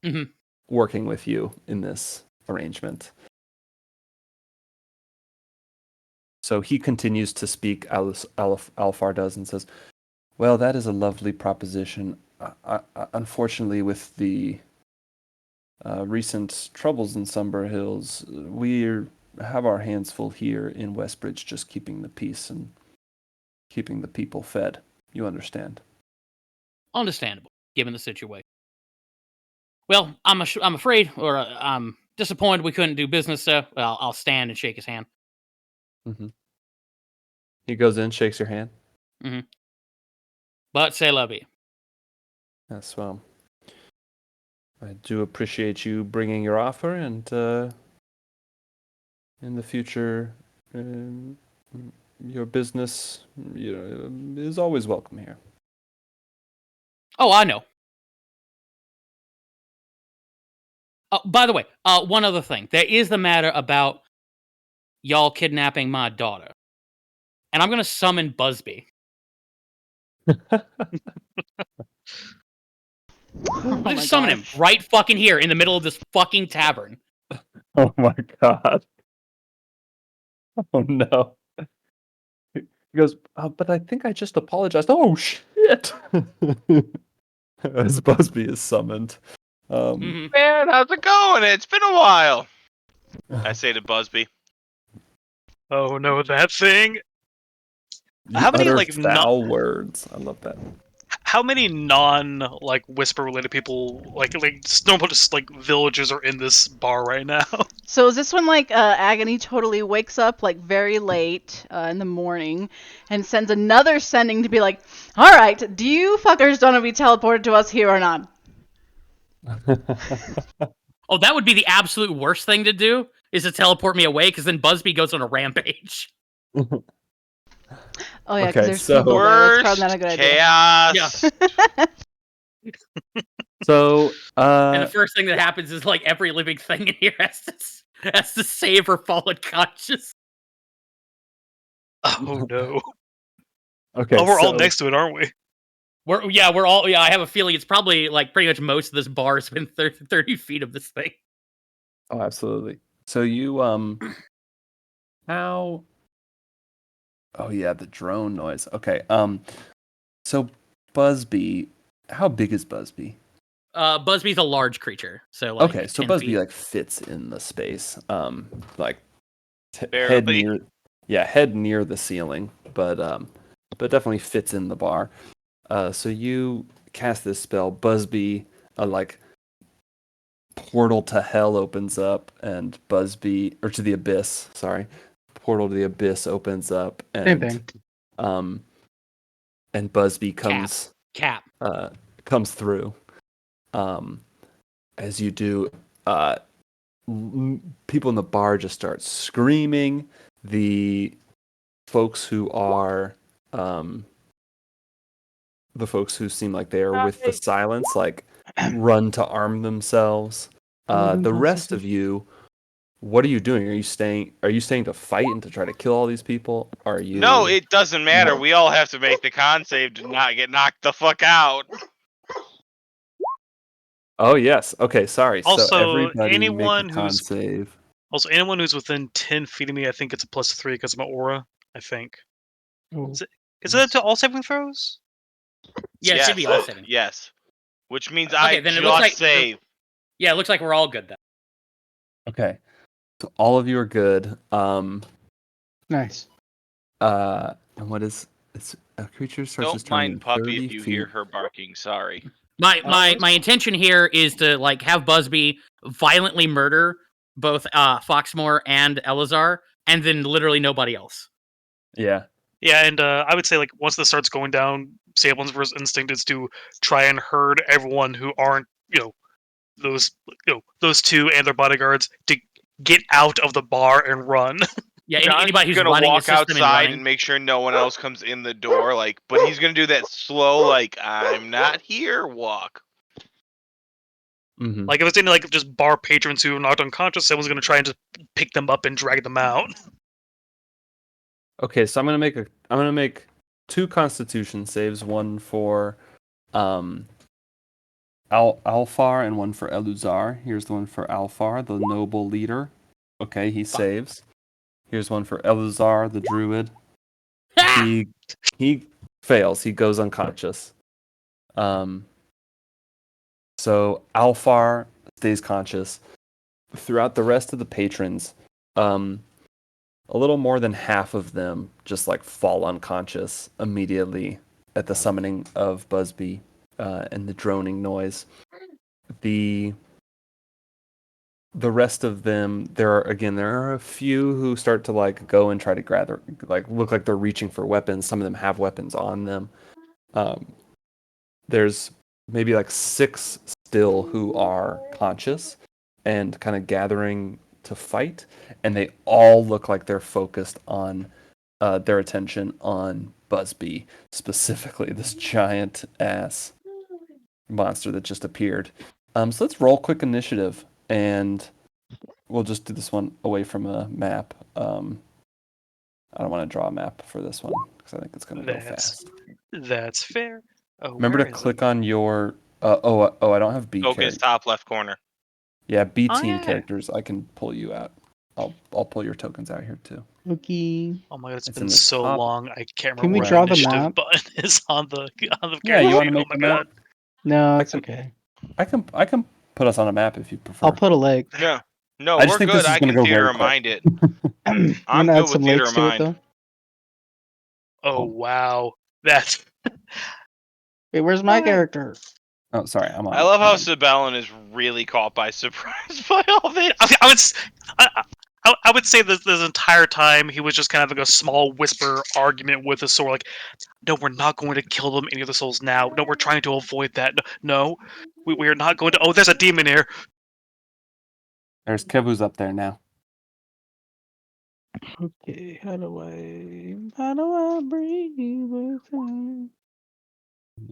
Mhm. working with you in this arrangement. So he continues to speak. Alfar does and says, "Well, that is a lovely proposition. Unfortunately, with the recent troubles in Somber Hills, we have our hands full here in Westbridge, just keeping the peace and keeping the people fed. You understand?" Understandable, given the situation. Well, I'm afraid, or I'm disappointed we couldn't do business, sir. Well, I'll stand and shake his hand. Mm-hmm. He goes in, shakes your hand. Mm-hmm. But c'est la vie. Yes, well, I do appreciate you bringing your offer, and in the future, um, your business, is always welcome here. Oh, I know. By the way, one other thing. There is the matter about y'all kidnapping my daughter. And I'm going to summon Busby. Oh my Just summon him gosh. right fucking here in the middle of this fucking tavern. Oh my god. Oh no. He goes, but I think I just apologized. Oh shit! As Busby is summoned. Mhm. Man, how's it going? It's been a while. I say to Busby. Oh no, that thing. You How many utter like foul words. I love that. how many non like whisper related people like normal just like villagers are in this bar right now? So is this when like Agony totally wakes up like very late in the morning and sends another sending to be like, all right, do you fuckers want to be teleported to us here or not? Oh, that would be the absolute worst thing to do, is to teleport me away, because then Busby goes on a rampage. Oh yeah, because Okay, there's so- people there. That's probably Worst not a good chaos. So, And the first thing that happens is like every living thing in here has to save or fall unconscious. Oh no. okay, Oh, we're all so- next to it, aren't we? We're all. Yeah, I have a feeling it's probably like pretty much most of this bar has been 30 feet of this thing. Oh, absolutely. So you how? Oh yeah, the drone noise. Okay. So Busby, how big is Busby? Busby's a large creature, so like Okay, so 10 Busby feet. like fits in the space. Like head Barely. near, yeah, head near the ceiling, but definitely fits in the bar. So you cast this spell, Busby, like portal to hell opens up, and Busby, or to the abyss, sorry, portal to the abyss opens up, Same and thing. and Busby comes Cap. comes through. As you do, people in the bar just start screaming. The folks who are the folks who seem like they are with the silence, like run to arm themselves. The rest of you, what are you doing? Are you staying to fight and to try to kill all these people? Are you No, it doesn't matter. No. We all have to make the con save to not get knocked the fuck out. Oh yes. Okay, sorry. So Also, everybody anyone make a con who's save. also anyone who's within 10 feet of me, I think it's a +3 because of my aura. I think. Oh, Is that to all saving throws? Yeah, it should be all saving. Yes. Which means Okay, I then it looks just like save. Yeah, it looks like we're all good then. Okay. So all of you are good. nice. And what is it's a creature starts Don't turning mind Puppy 30 if you feet. hear her barking. Sorry. My intention here is to like have Busby violently murder both Foxmore and Elazar, and then literally nobody else. Yeah. Yeah, and I would say like once this starts going down, Sablin's first instinct is to try and herd everyone who aren't those those two and their bodyguards to get out of the bar and run. Yeah, John's anybody who's gonna running the walk system and outside running. and make sure no one else comes in the door. Like, but he's gonna do that slow, like I'm not here walk. Mhm. Like if it's any like just bar patrons who are knocked unconscious, someone's gonna try and just pick them up and drag them out. Okay, so I'm gonna make 2 Constitution saves, one for um Alfar and one for Eluzar. Here's the one for Alfar, the noble leader. Okay, he saves. Here's one for Eluzar, the druid. He he fails. He goes unconscious. So Alfar stays conscious. Throughout the rest of the patrons, a little more than half of them just like fall unconscious immediately at the summoning of Busby and the droning noise. The rest of them, there are a few who start to like go and try to gather, like look like they're reaching for weapons. Some of them have weapons on them. There's maybe like 6 still who are conscious and kind of gathering to fight, and they all look like they're focused on their attention on Busby, specifically this giant ass monster that just appeared. So let's roll quick initiative, and we'll just do this one away from a map. I don't want to draw a map for this one because I think it's going to go fast. That's fair. Oh, Remember where to is click it? on your. I don't have B Focus character. top left corner. Yeah, B Oh, team yeah. characters. I can pull you out. I'll pull your tokens out here too. Okay. Oh my god, it's It's been in the so top. long. I can't Can remember we where draw the the initiative map? button is on the Yeah, character you want sheet. to Oh make my the god. map? No, I it's can- okay. I can put us on a map if you prefer. I'll put a lake. No, no, I just we're think good. this is I gonna can go theater very of quick. mind it. I'm I'm gonna add good some with theater lakes of to it mind. though. Oh wow. That's Wait, where's my character? Oh, sorry, I'm on. I love how I'm on. Sibelian is really caught by surprise by all this. I would say that this entire time he was just kind of like a small whisper argument with the sword, like, no, we're not going to kill them any of the souls now. No, we're trying to avoid that. No, we are not going to. Oh, there's a demon here. There's Kevu's up there now. Okay, how do I breathe with her?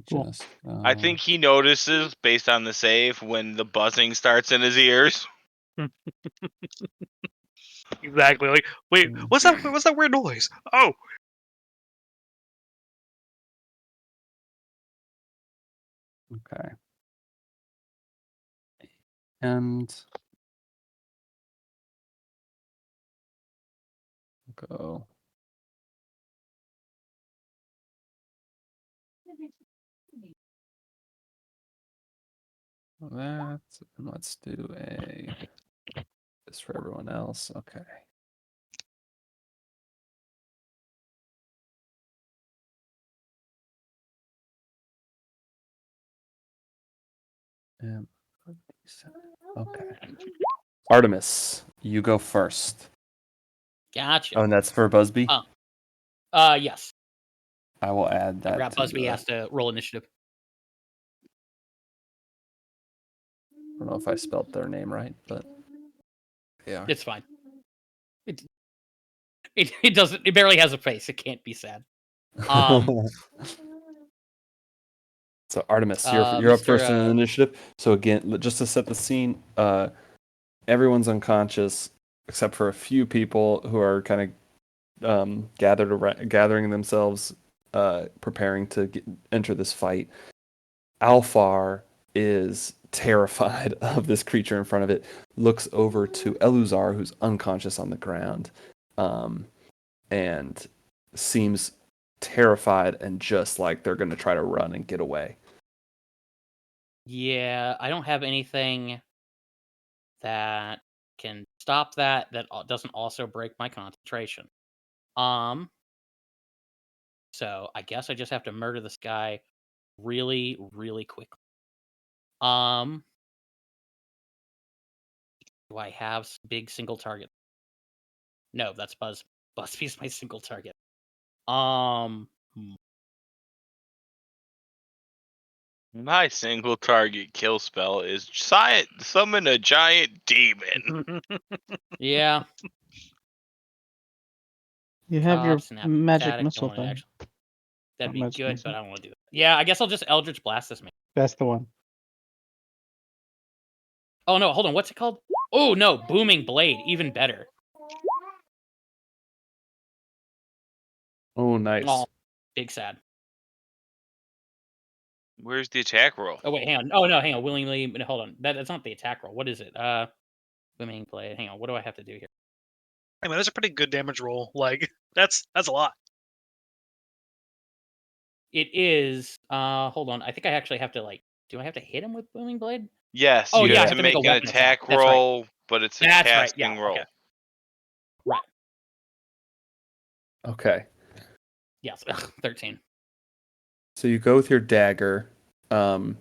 Cool. Just. I think he notices based on the save when the buzzing starts in his ears. Exactly. Like, wait, what's that? What's that weird noise? Oh, Okay. And go. That, and let's do this for everyone else. Okay. Um, Okay. Artemis, you go first. Gotcha. Oh, and that's for Busby? Yes. I will add I that forgot to Busby the... has to roll initiative. I don't know if I spelled their name right, but... Yeah. It's fine. It doesn't. It barely has a face. It can't be sad. So Artemis, you're up first in the initiative. So again, just to set the scene, everyone's unconscious except for a few people who are kind of gathering themselves, preparing to enter this fight. Alfar is terrified of this creature in front of it. Looks over to Eluzar, who's unconscious on the ground, and seems terrified and just like they're going to try to run and get away. Yeah, I don't have anything that can stop that doesn't also break my concentration. So I guess I just have to murder this guy really, really quickly. Do I have big single target? No, that's Buzz. Busby's my single target. My single target kill spell is summon a giant demon. Yeah. You have your Top, snap, magic static, missile don't thing. actually. That'd Not be magic good, missile. but I don't want to do that. Yeah, I guess I'll just Eldritch Blast this man. That's the one. Oh no, hold on. What's it called? Oh no, Booming Blade, even better. Oh, nice. Oh, big sad. Where's the attack roll? Oh wait, hang on. Oh no, hang on. Willingly, hold on. That's not the attack roll. What is it? Booming Blade. Hang on. What do I have to do here? I mean, that's a pretty good damage roll. Like, that's a lot. It is. Hold on. I think I actually have to like. Do I have to hit him with Booming Blade? Yes, Oh you yeah, I have have to to make make a an weapon attack. attack That's right. roll, but it's a That's right. Yeah. casting roll. Okay. Right. Okay. Yes. 13. So you go with your dagger. Believe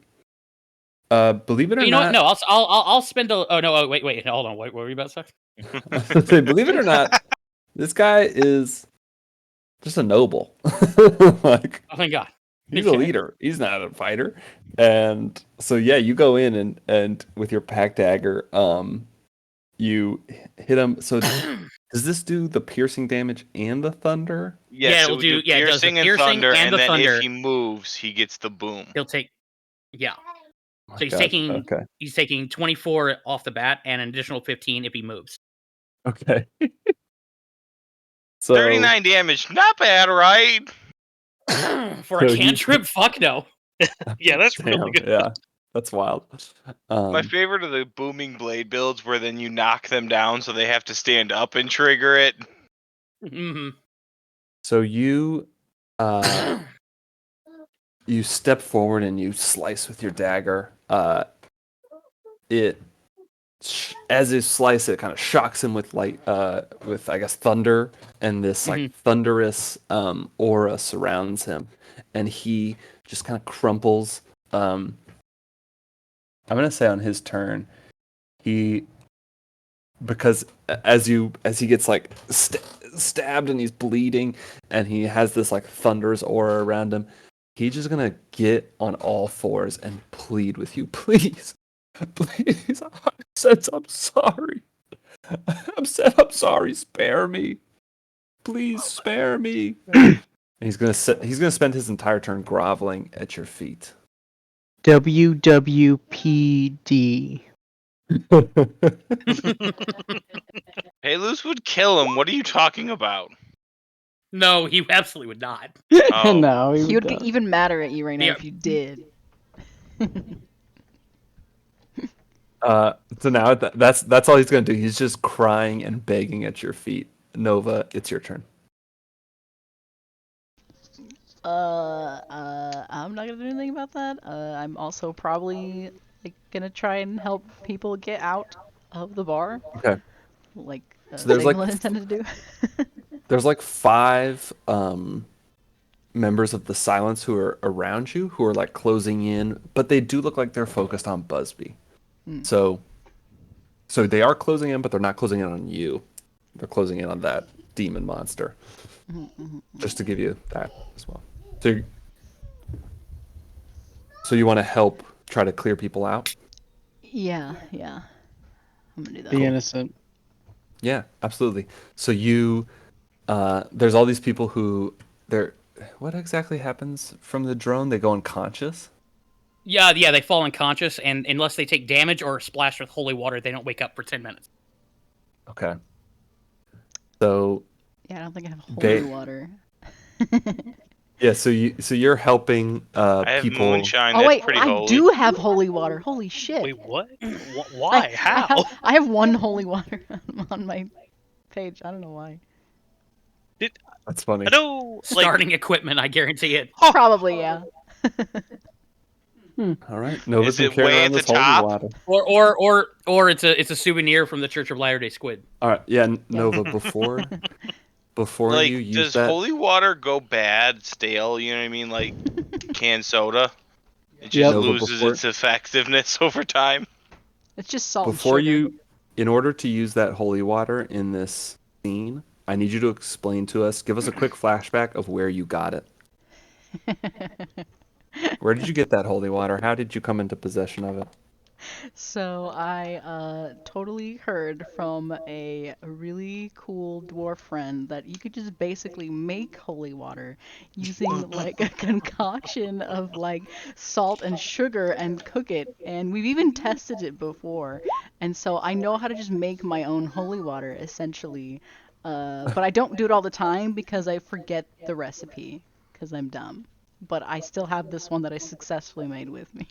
it or You know what? not, No, I'll spend a. Oh no. Oh, wait. Hold on. What were you about to say? I was gonna say, believe it or not, this guy is just a noble. Like, Oh thank God. he's a leader. He's not a fighter. And so yeah, you go in and with your pack dagger, you hit him. So does this do the piercing damage and the thunder? Yes, Yeah, it it'll would do do- yeah, it does the piercing and piercing thunder, and the then thunder. if he moves, he gets the boom. He'll take. Yeah. Oh my So he's God. taking. Okay. He's taking 24 off the bat and an additional 15 if he moves. Okay. So 39 damage, not bad, right? For So a you- cantrip, fuck no. Yeah, that's damn, really good. yeah, that's wild. My favorite are the booming blade builds where then you knock them down so they have to stand up and trigger it. hmm So you you step forward and you slice with your dagger. As you slice it, kind of shocks him with with I guess thunder, and this like thunderous aura surrounds him, and he just kind of crumples. I'm gonna say on his turn, because as he gets like stabbed and he's bleeding, and he has this like thunderous aura around him, he's just gonna get on all fours and plead with you, please. Please, I'm sorry. I'm sorry. Spare me, please. Spare me. And he's gonna spend his entire turn groveling at your feet. WWPD. Halus would kill him. What are you talking about? No, he absolutely would not. Oh. No, He would be don't. even madder at you right now Yeah. if you did. So now that's all he's gonna do. He's just crying and begging at your feet. Nova, it's your turn. I'm not gonna do anything about that. I'm also probably like gonna try and help people get out of the bar. Okay. Like So there's, like, Sigmund intended to do. There's like 5 members of the Silence who are around you, who are like closing in, but they do look like they're focused on Busby. So they are closing in, but they're not closing in on you. They're closing in on that demon monster. Just to give you that as well. So you want to help try to clear people out? Yeah. I'm gonna do that. The innocent. Yeah, absolutely. So there's all these people who what exactly happens from the drone? They go unconscious? Yeah, they fall unconscious, and unless they take damage or are splashed with holy water, they don't wake up for 10 minutes. Okay. So Yeah, I don't think I have holy They- water. yeah, so you're helping I have people. moonshine. Oh That's wait, pretty I holy. do have holy water. Holy shit! Wait, what? Why? How? I have 1 holy water on my page. I don't know why. That's funny. I know. Like, Starting equipment, I guarantee it. Probably yeah. All right. Nova's Is been it carrying way around at this the holy top? water. Or it's a souvenir from the Church of Latter-day Squid. All right. Yeah, Nova, before Like, you use does that. holy water go bad, stale? You know what I mean? Like canned soda. It just Yep. Nova, loses before- its effectiveness over time. It's just salt Before and sugar. you, in order to use that holy water in this scene, I need you to explain to us, give us a quick flashback of where you got it. Where did you get that holy water? How did you come into possession of it? So I totally heard from a really cool dwarf friend that you could just basically make holy water using like a concoction of like salt and sugar and cook it. And we've even tested it before. And so I know how to just make my own holy water essentially. But I don't do it all the time because I forget the recipe because I'm dumb. But I still have this one that I successfully made with me.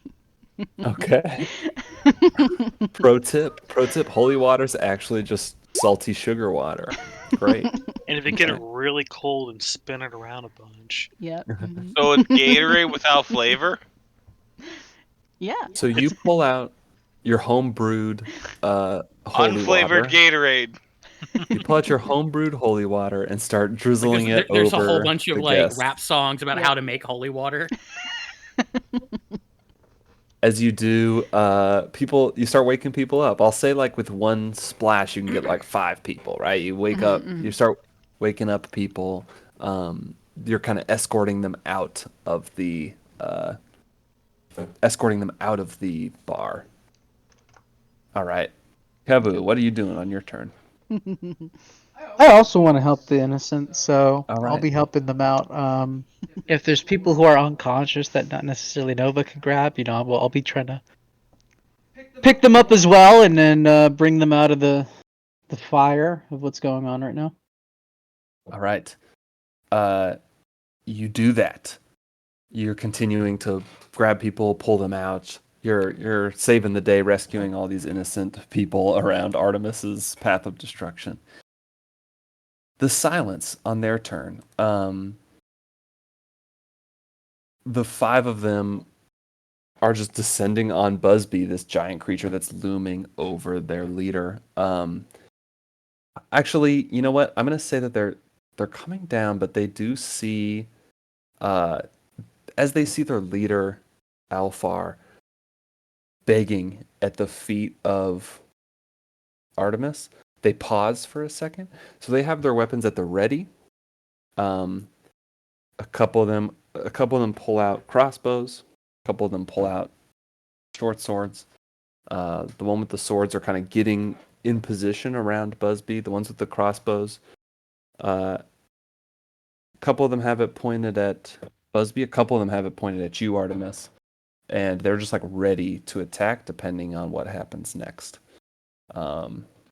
Okay. Pro tip, holy water's actually just salty sugar water. Great. And if you get it Okay. really cold and spin it around a bunch. Yep. So it's Gatorade without flavor. Yeah. So you pull out your home brewed holy Unflavored water. Gatorade. You pull out your home brewed holy water and start Like drizzling it there's a whole over bunch of the like guests. rap songs about Yep. how to make holy water. As you do, you start waking people up. I'll say like with one splash, you can get like 5 people, right? You wake up, you start waking up people. You're kind of escorting them out of the bar. All right, Kabu, what are you doing on your turn? I also want to help the innocent, so All I'll right. be helping them out. If there's people who are unconscious that not necessarily Nova can grab, I'll be trying to pick them up as well, and then bring them out of the fire of what's going on right now. All right. You do that. You're continuing to grab people, pull them out. You're saving the day, rescuing all these innocent people around Artemis's path of destruction. The silence on their turn. The 5 of them are just descending on Busby, this giant creature that's looming over their leader. Actually, you know what? I'm gonna say that they're coming down, but they do see, as they see their leader, Alfar, begging at the feet of Artemis. They pause for a second, so they have their weapons at the ready. Um, a couple of them pull out crossbows. A couple of them pull out short swords. The one with the swords are kind of getting in position around Busby. The ones with the crossbows, a couple of them have it pointed at Busby. A couple of them have it pointed at you, Artemis, and they're just like ready to attack depending on what happens next.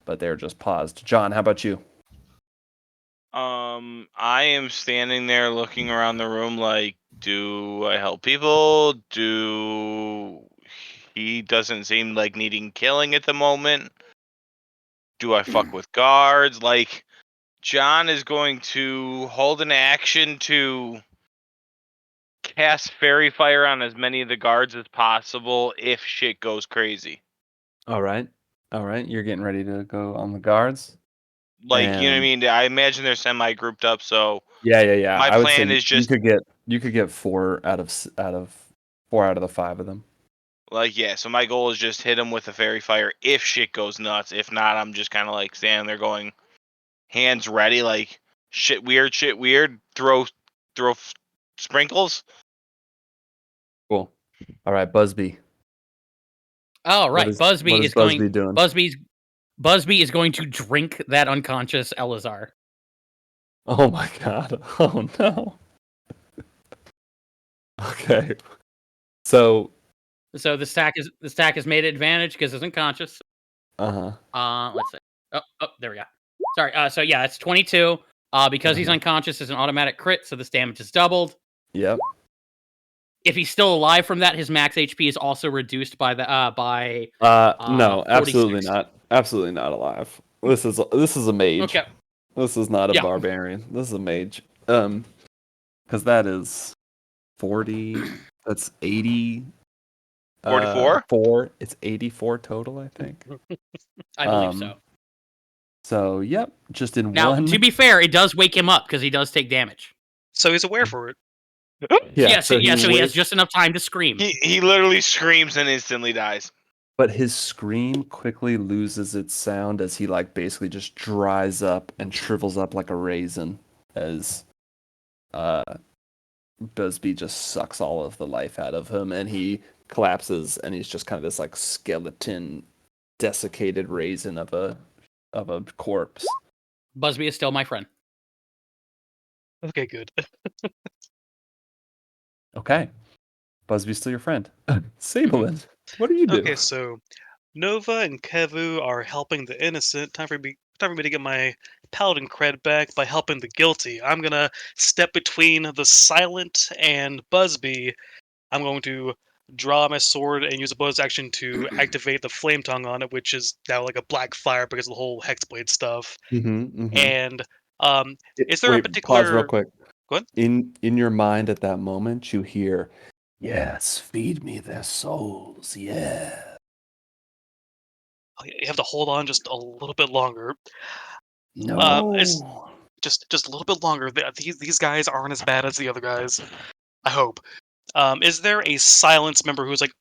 But they're just paused. John, how about you? I am standing there looking around the room like, do I help people? He doesn't seem like needing killing at the moment. Do I fuck with guards? Like, John is going to hold an action to cast fairy fire on as many of the guards as possible if shit goes crazy. All right. You're getting ready to go on the guards. Like, you know what I And mean? I imagine they're semi grouped up, so yeah. my I would say plan is you just could get 4 out of 4 out of the 5 of them. like, yeah, so my goal is just hit them with a fairy fire if shit goes nuts. If not, I'm just kind of like standing there going, hands ready, like shit weird, throw sprinkles. Cool. All right, Busby. Oh right, What Busby is is going. Busby doing? Busby is going to drink that unconscious Elazar. Oh my god. Oh no. Okay. So, So the stack is made advantage because it's unconscious. uh-huh. Let's see. Oh, there we go. Sorry. So yeah, it's 22. Because he's unconscious, is an automatic crit, so this damage is doubled. Yep. If he's still alive from that, his max HP is also reduced by No, 46. absolutely not. Absolutely not alive. This is a mage. Okay. This is not a Yeah. barbarian. This is a mage. Cuz that is 40, that's 80 44? 4. It's 84 total, I think. I believe so. So, yep, just in Now, one. to be fair, it does wake him up because he does take damage. So he's aware for it. So he has wakes- just enough time to scream. He literally screams and instantly dies. But his scream quickly loses its sound as he like basically just dries up and shrivels up like a raisin as Busby just sucks all of the life out of him, and he collapses, and he's just kind of this like skeleton, desiccated raisin of a corpse. Busby is still my friend. Okay, good. Okay, Busby's still your friend. Sabelin, what do you do? Okay, so Nova and Kevu are helping the innocent. Time for me to get my paladin cred back by helping the guilty. I'm gonna step between the silent and Busby. I'm going to draw my sword and use a bonus action to activate the flame tongue on it, which is now like a black fire because of the whole hexblade stuff. And is there a Wait, pause real particular? quick. Go ahead. In your mind at that moment, you hear, "Yes, feed me their souls." Yeah. You have to hold on just a little bit longer. No. Just a little bit longer. These guys aren't as bad as the other guys. I hope. Is there a silence member who's like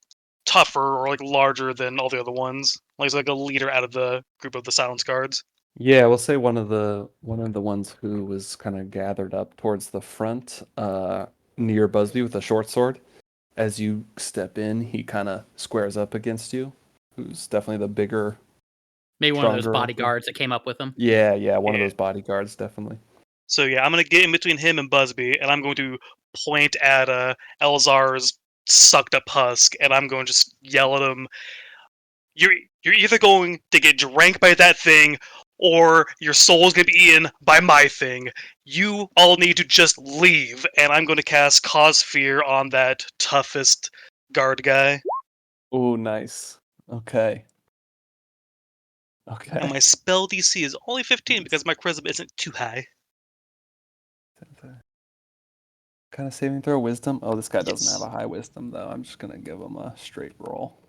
tougher or like larger than all the other ones? Like he's like a leader out of the group of the silence guards. Yeah, we'll say one of the ones who was kind of gathered up towards the front, near Busby with a short sword. As you step in, he kind of squares up against you. Who's definitely the bigger, Maybe one of those stronger. bodyguards that came up with him. Yeah, one of Yeah. those bodyguards, definitely. So yeah, I'm gonna get in between him and Busby, and I'm going to point at Elzar's sucked up husk, and I'm going to just yell at him. You're either going to get drank by that thing, or your soul's gonna be eaten by my thing. You all need to just leave, and I'm going to cast Cause Fear on that toughest guard guy. Oh, nice. Okay. And my spell DC is only 15 because my charisma isn't too high. Kind of saving throw wisdom. Oh, this guy doesn't Yes. have a high wisdom though. I'm just gonna give him a straight roll.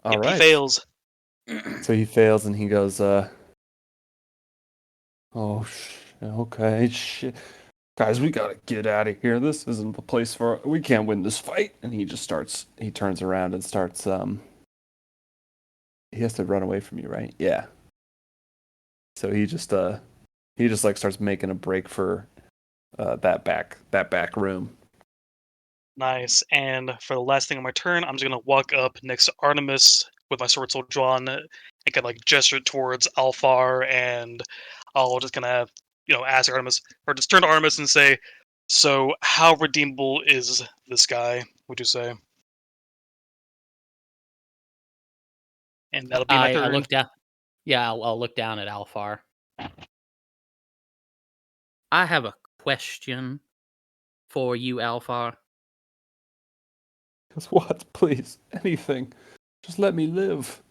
All If right. he fails, So he fails and he goes, oh, okay, shit. Guys, we gotta get out of here. This isn't the place for, we can't win this fight. And he turns around and starts, he has to run away from you, right? Yeah. So he just like starts making a break for, that back room. nice. And for the last thing on my turn, I'm just gonna walk up next to Artemis with my sword still drawn and kind of like gesture towards Alfar, and I'll just kind of ask Artemis, or just turn to Artemis and say, "So how redeemable is this guy? Would you say?" And that'll be my I turn. look down. Yeah, I'll look down at Alfar. I have a question for you, Alfar. Because what? Please, anything. Just let me live.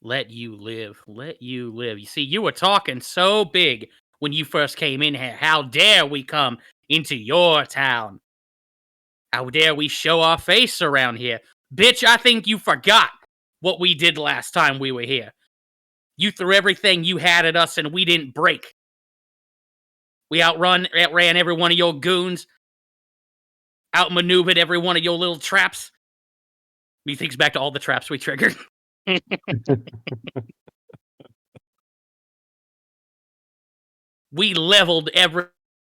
Let you live. Let you live. You see, you were talking so big when you first came in here. How dare we come into your town? How dare we show our face around here? Bitch, I think you forgot what we did last time we were here. You threw everything you had at us and we didn't break. We outran every one of your goons, outmaneuvered every one of your little traps. He thinks back to all the traps we triggered. We leveled every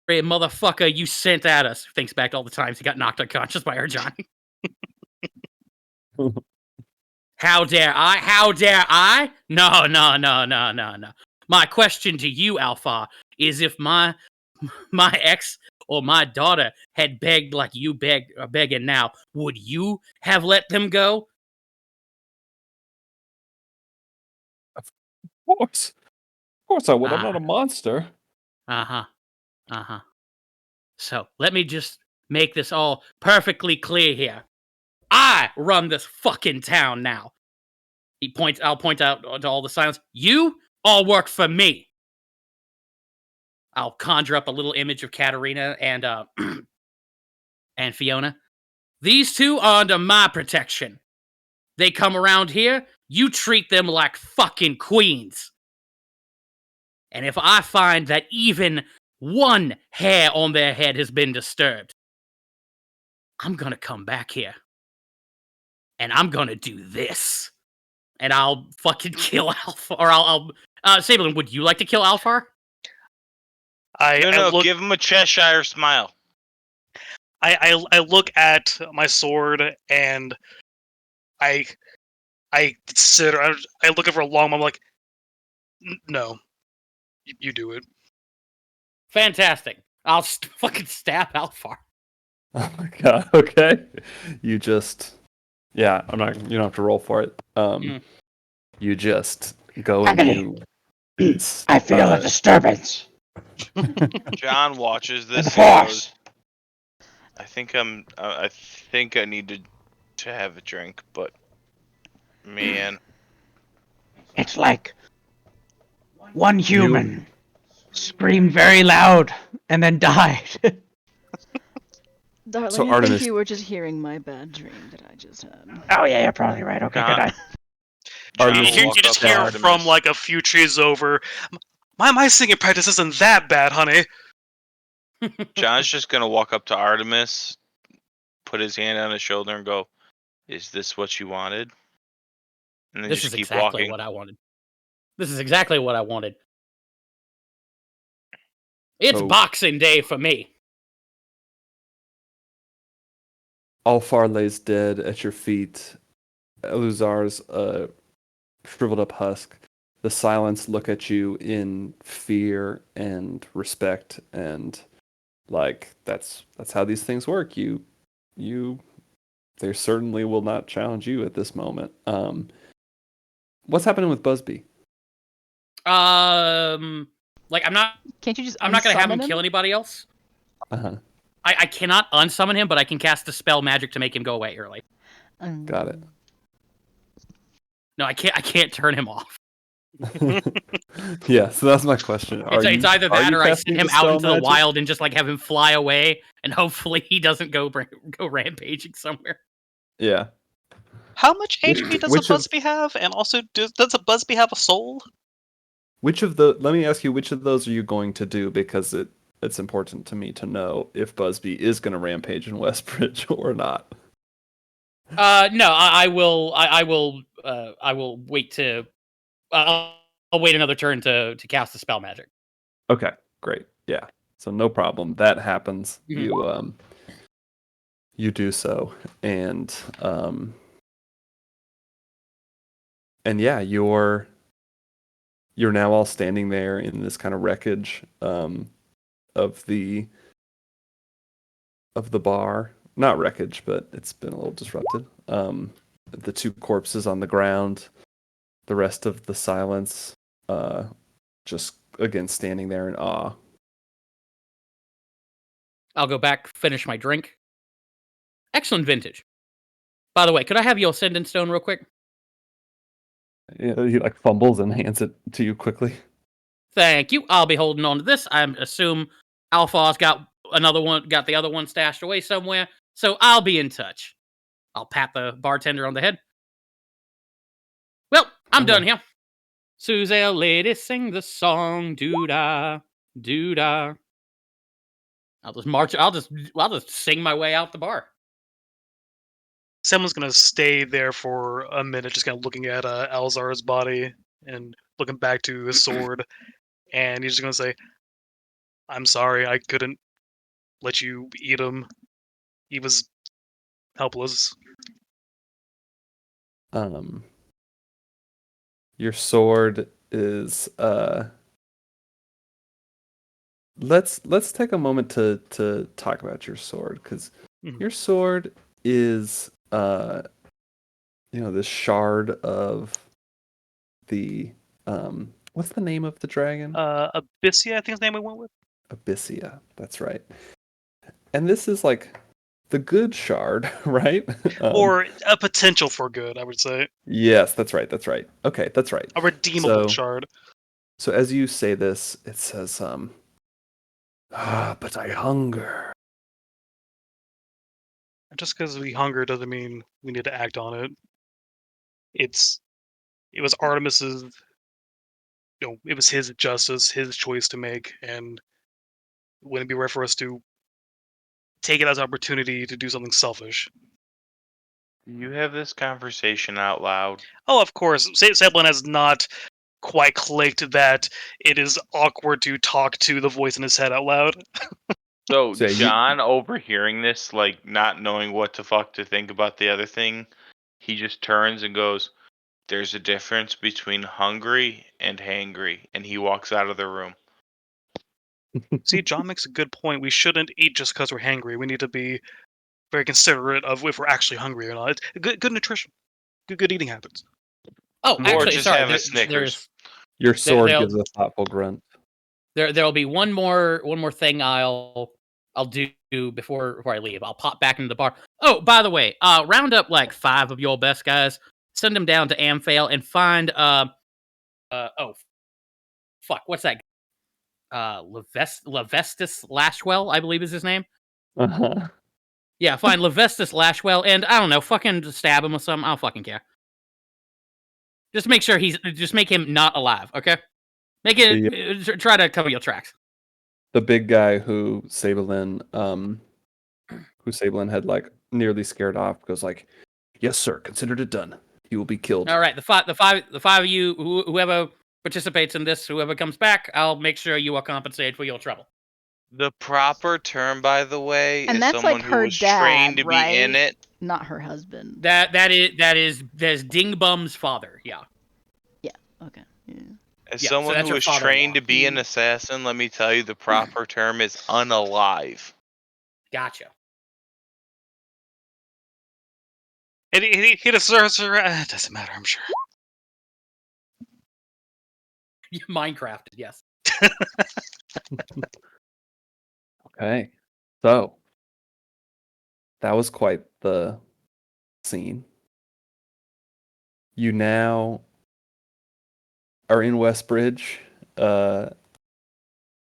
motherfucker you sent at us. Thinks back to all the times he got knocked unconscious by our Johnny. How dare I? How dare I? No. My question to you, Alpha, is if my ex or my daughter had begged like you are begging now, would you have let them go? Of course. Of course I would. I'm not a monster. Uh-huh. So, let me just make this all perfectly clear here. I run this fucking town now. I'll point out to all the silence. You all work for me. I'll conjure up a little image of Katarina and and Fiona. These two are under my protection. They come around here, you treat them like fucking queens. And if I find that even one hair on their head has been disturbed, I'm gonna come back here. And I'm gonna do this. And I'll fucking kill Alpha. Or I'll Sabelin, would you like to kill Alfar? I Give him a Cheshire smile. I look at my sword and I consider. I look over a long. I'm like, no, you do it. Fantastic. I'll fucking stab Alfar. Oh my god. Okay. You just. Yeah, I'm not. You don't have to roll for it. You just go and Agony. you. I feel a disturbance John watches in this the and force. goes, I think I need to have a drink, but man, It's like one human screamed very loud and then died. Darling, So, I Artemis- think you were just hearing my bad dream that I just had. Oh yeah, you're probably right. Okay, good John, night. John Artemis- will You walk just up to hear Artemis. from like a few trees over. My singing practice isn't that bad, honey. John's just gonna walk up to Artemis, put his hand on his shoulder, and go, "Is this what you wanted?" And then This just is keep exactly walking. what I wanted. This is exactly what I wanted. It's So- Boxing Day for me. Alfar lays dead at your feet. Eluzar's a shriveled up husk. The silence look at you in fear and respect, and like that's how these things work. They certainly will not challenge you at this moment. What's happening with Busby? Like Can't you just I'm not gonna have him unsummon kill anybody else. Uh-huh. I cannot unsummon him, but I can cast a spell magic to make him go away early. Got it. No, I can't turn him off. Yeah, so that's my question. It's either that or I send him out into the wild. wild and just like have him fly away, and hopefully he doesn't go rampaging somewhere. Yeah. How much HP does a which of- Busby have? And also, does a Busby have a soul? Let me ask you, which of those are you going to do? Because it's important to me to know if Busby is going to rampage in Westbridge or not. No, I will. I will wait to. I'll wait another turn to cast the spell magic. Okay, great. Yeah. So no problem. That happens. Mhm. You do so, and yeah, you're now all standing there in this kind of wreckage of the bar. Not wreckage, but it's been a little disrupted. The two corpses on the ground, the rest of the silence, just again standing there in awe. I'll go back, finish my drink. Excellent vintage. By the way, could I have your Ascendant Stone real quick? He like fumbles and hands it to you quickly. Thank you. I'll be holding on to this. I assume Alpha's got the other one stashed away somewhere. So I'll be in touch. I'll pat the bartender on the head. Well, I'm done here. Suzelle lady, sing the song, doo-da, doo-da. I'll just march. I'll just sing my way out the bar. Someone's gonna stay there for a minute, just kind of looking at Alzar's body and looking back to his sword, and he's just gonna say, "I'm sorry, I couldn't let you eat him. He was helpless." Your sword is let's take a moment to talk about your sword, because Mhm. your sword is this shard of the what's the name of the dragon? Abyssia, I think his name we went with. Abyssia, that's right. And this is like the good shard, right? Or a potential for good, I would say. Yes, that's right. Okay, that's right. A redeemable So- shard. So as you say this, it says, but I hunger. Just because we hunger doesn't mean we need to act on it. It was Artemis's, it was his justice, his choice to make, and it wouldn't be right for us to take it as an opportunity to do something selfish. You have this conversation out loud. Oh, of course, Zeppelin has not quite clicked that it is awkward to talk to the voice in his head out loud. So So, yeah, John overhearing this, like not knowing what the fuck to think about the other thing, he just turns and goes, "There's a difference between hungry and hangry," and he walks out of the room. See, John makes a good point. We shouldn't eat just because we're hangry. We need to be very considerate of if we're actually hungry or not. It's good nutrition, good eating habits. Oh, Or actually, just sorry. have a Snickers. your sword they'll- gives a thoughtful grunt. There'll be one more thing I'll do before I leave. I'll pop back into the bar. Oh, by the way, round up like 5 of your best guys, send them down to Amphale and find oh fuck, what's that? Lavestus Lashwell, I believe is his name. Uh-huh. Yeah, find Lavestus Lashwell and I don't know, fucking stab him or something. I don't fucking care. Just make sure just make him not alive, okay? Make it try to cover your tracks. The big guy who Sabelin had like nearly scared off goes like, "Yes, sir. Considered it done. He will be killed." All right, the five of you, whoever participates in this, whoever comes back, I'll make sure you are compensated for your trouble. The proper term, by the way, And is that's someone like who her was trained dad, to be in right? it. Not her husband. There's Dingbum's father. Yeah. Yeah. Okay. Yeah. As Yeah, so someone that's who her was father-in-law. trained to be an assassin, let me tell you, the proper term is unalive. Gotcha. And he deserves her. It doesn't matter, I'm sure. Minecraft, yes. Okay. So that was quite the scene. You now are in Westbridge.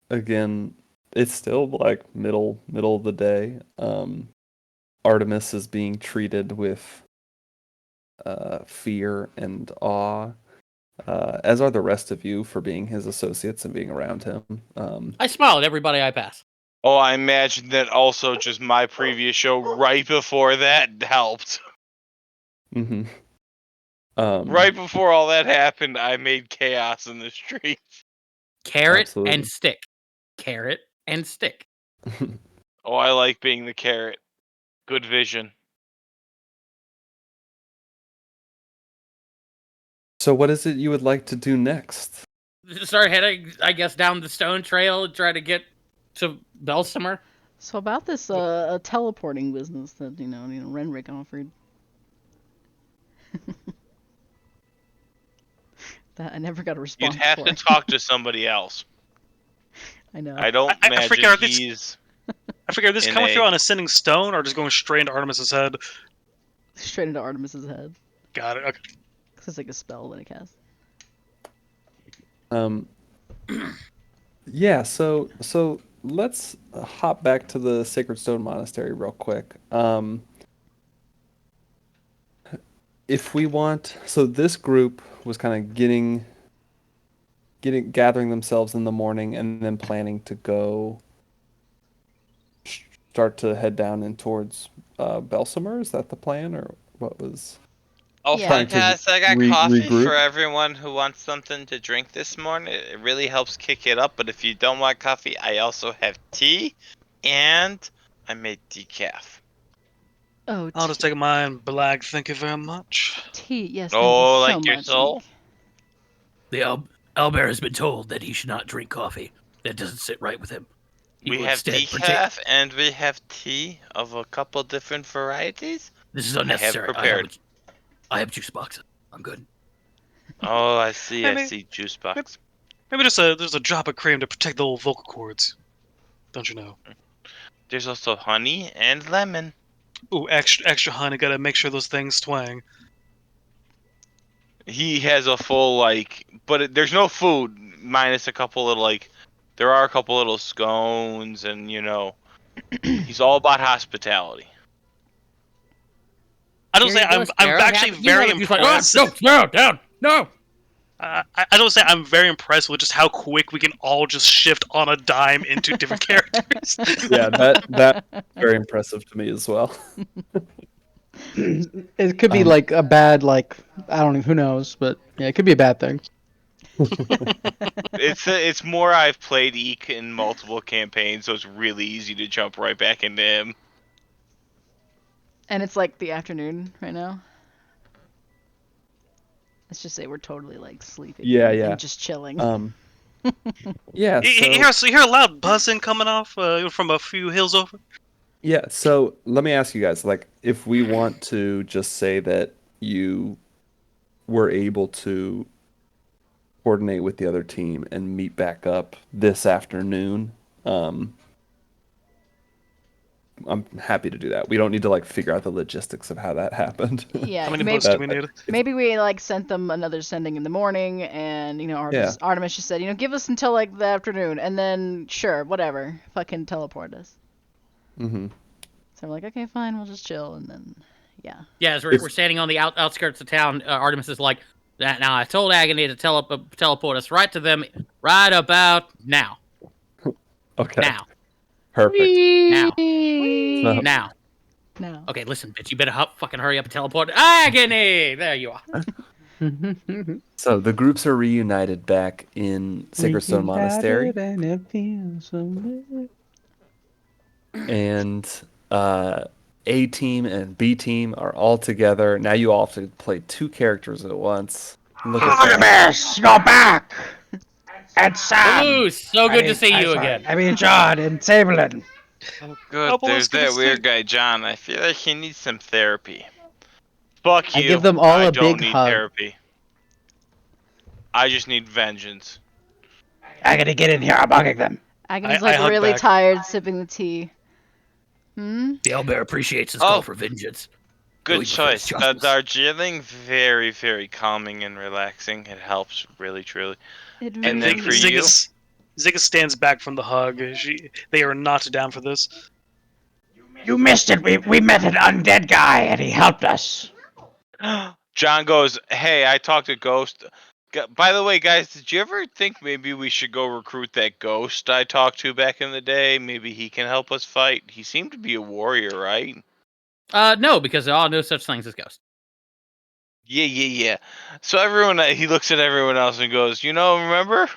Again, it's still like middle of the day. Artemis is being treated with fear and awe, as are the rest of you for being his associates and being around him. I smile at everybody I pass. Oh, I imagine that also just my previous show right before that helped. Mhm. Right before all that happened, I made chaos in the streets. Carrot Absolutely. and stick. Carrot and stick. Oh, I like being the carrot. Good vision. So what is it you would like to do next? Start heading, I guess, down the stone trail and try to get to Belsimer. So about this teleporting business that Renrick offered. That I never got a response You'd have for. to talk to somebody else. I know. I don't I imagine forget he's... I figure this in coming a- through on a sending stone or just going straight into Artemis's head. Straight into Artemis's head. Got it. Okay. Cause it's like a spell that it casts. Yeah, so let's hop back to the Sacred Stone Monastery real quick. If we want, so this group was kind of gathering themselves in the morning and then planning to go start to head down and towards Belsimer. Is that the plan, or what was? Oh, Yeah. Trying to fantastic. I got re- coffee regroup? for everyone who wants something to drink this morning. It really helps kick it up, but if you don't want coffee, I also have tea, and I made decaf. Oh, I'll just take mine black. Thank you very much. tea. Yes, thank Oh, you so like your much. soul? Nick. The Owlbear has been told that he should not drink coffee. That doesn't sit right with him. He We will have instead decaf and we have tea of a couple different varieties. This is I have unnecessary. prepared. I have juice boxes. I'm good. Oh, I see. I Maybe- see. Juice box. Maybe just there's a drop of cream to protect the old vocal cords. Don't you know? There's also honey and lemon. Ooh, extra honey. Gotta make sure those things twang. He has a full but there's no food minus a couple little there are a couple little scones and he's all about hospitality. I don't Here say you go, I'm Sparrow. actually You very know, he's like, impressed. no, down, no. I don't say I'm very impressed with just how quick we can all just shift on a dime into different characters. Yeah, that very impressive to me as well. It could be Um, like a bad, like, I don't know, who knows, but yeah, it could be a bad thing. It's more I've played Eek in multiple campaigns, so it's really easy to jump right back into him. And it's like the afternoon right now. Let's just say we're totally like sleeping. Yeah, and, yeah. And just chilling. Yeah. You hear a loud buzzing coming off from a few hills over. Yeah, so let me ask you guys, like, if we want to just say that you were able to coordinate with the other team and meet back up this afternoon, I'm happy to do that. We don't need to like figure out the logistics of how that happened. Yeah, How many maybe votes do we need? maybe we like sent them another sending in the morning, and Artemis just said, give us until like the afternoon, and then sure, whatever, fucking teleport us. Mm-hmm. So we're like, okay, fine, we'll just chill, and then yeah. Yeah, as we're standing on the outskirts of town, Artemis is like, now I told Agony to teleport us right to them right about now. Okay. Now. Perfect. Now. So- Now. No. Okay, listen, bitch, you better fucking hurry up and teleport. Agony! There you are. So the groups are reunited back in Sacred Stone Monastery, and A team and B team are all together. Now you all have to play two characters at once. Look at that. Artemis, you're back! And Sam! Hello, so good to see you again. I mean, John and Saberlin. Oh, good. Oh, well, There's it's good to that see weird you. guy, John. I feel like he needs some therapy. Fuck I you. give them all I a don't big need hug. therapy. I just need vengeance. I gotta get in here, I'm hugging them. Agony's I like hug really back. tired, sipping the tea. The owlbear appreciates his Oh. call for vengeance. Good He prefers choice. justice. Darjeeling, very, very calming and relaxing. It helps, really, truly. It And then for you? Zigga stands back from the hug. They are not down for this. You missed it, we met an undead guy and he helped us. John goes, hey, I talked to Ghost. By the way, guys, did you ever think maybe we should go recruit that Ghost I talked to back in the day? Maybe he can help us fight. He seemed to be a warrior, right? No, because there are no such things as ghosts. Yeah. So he looks at everyone else and goes, remember?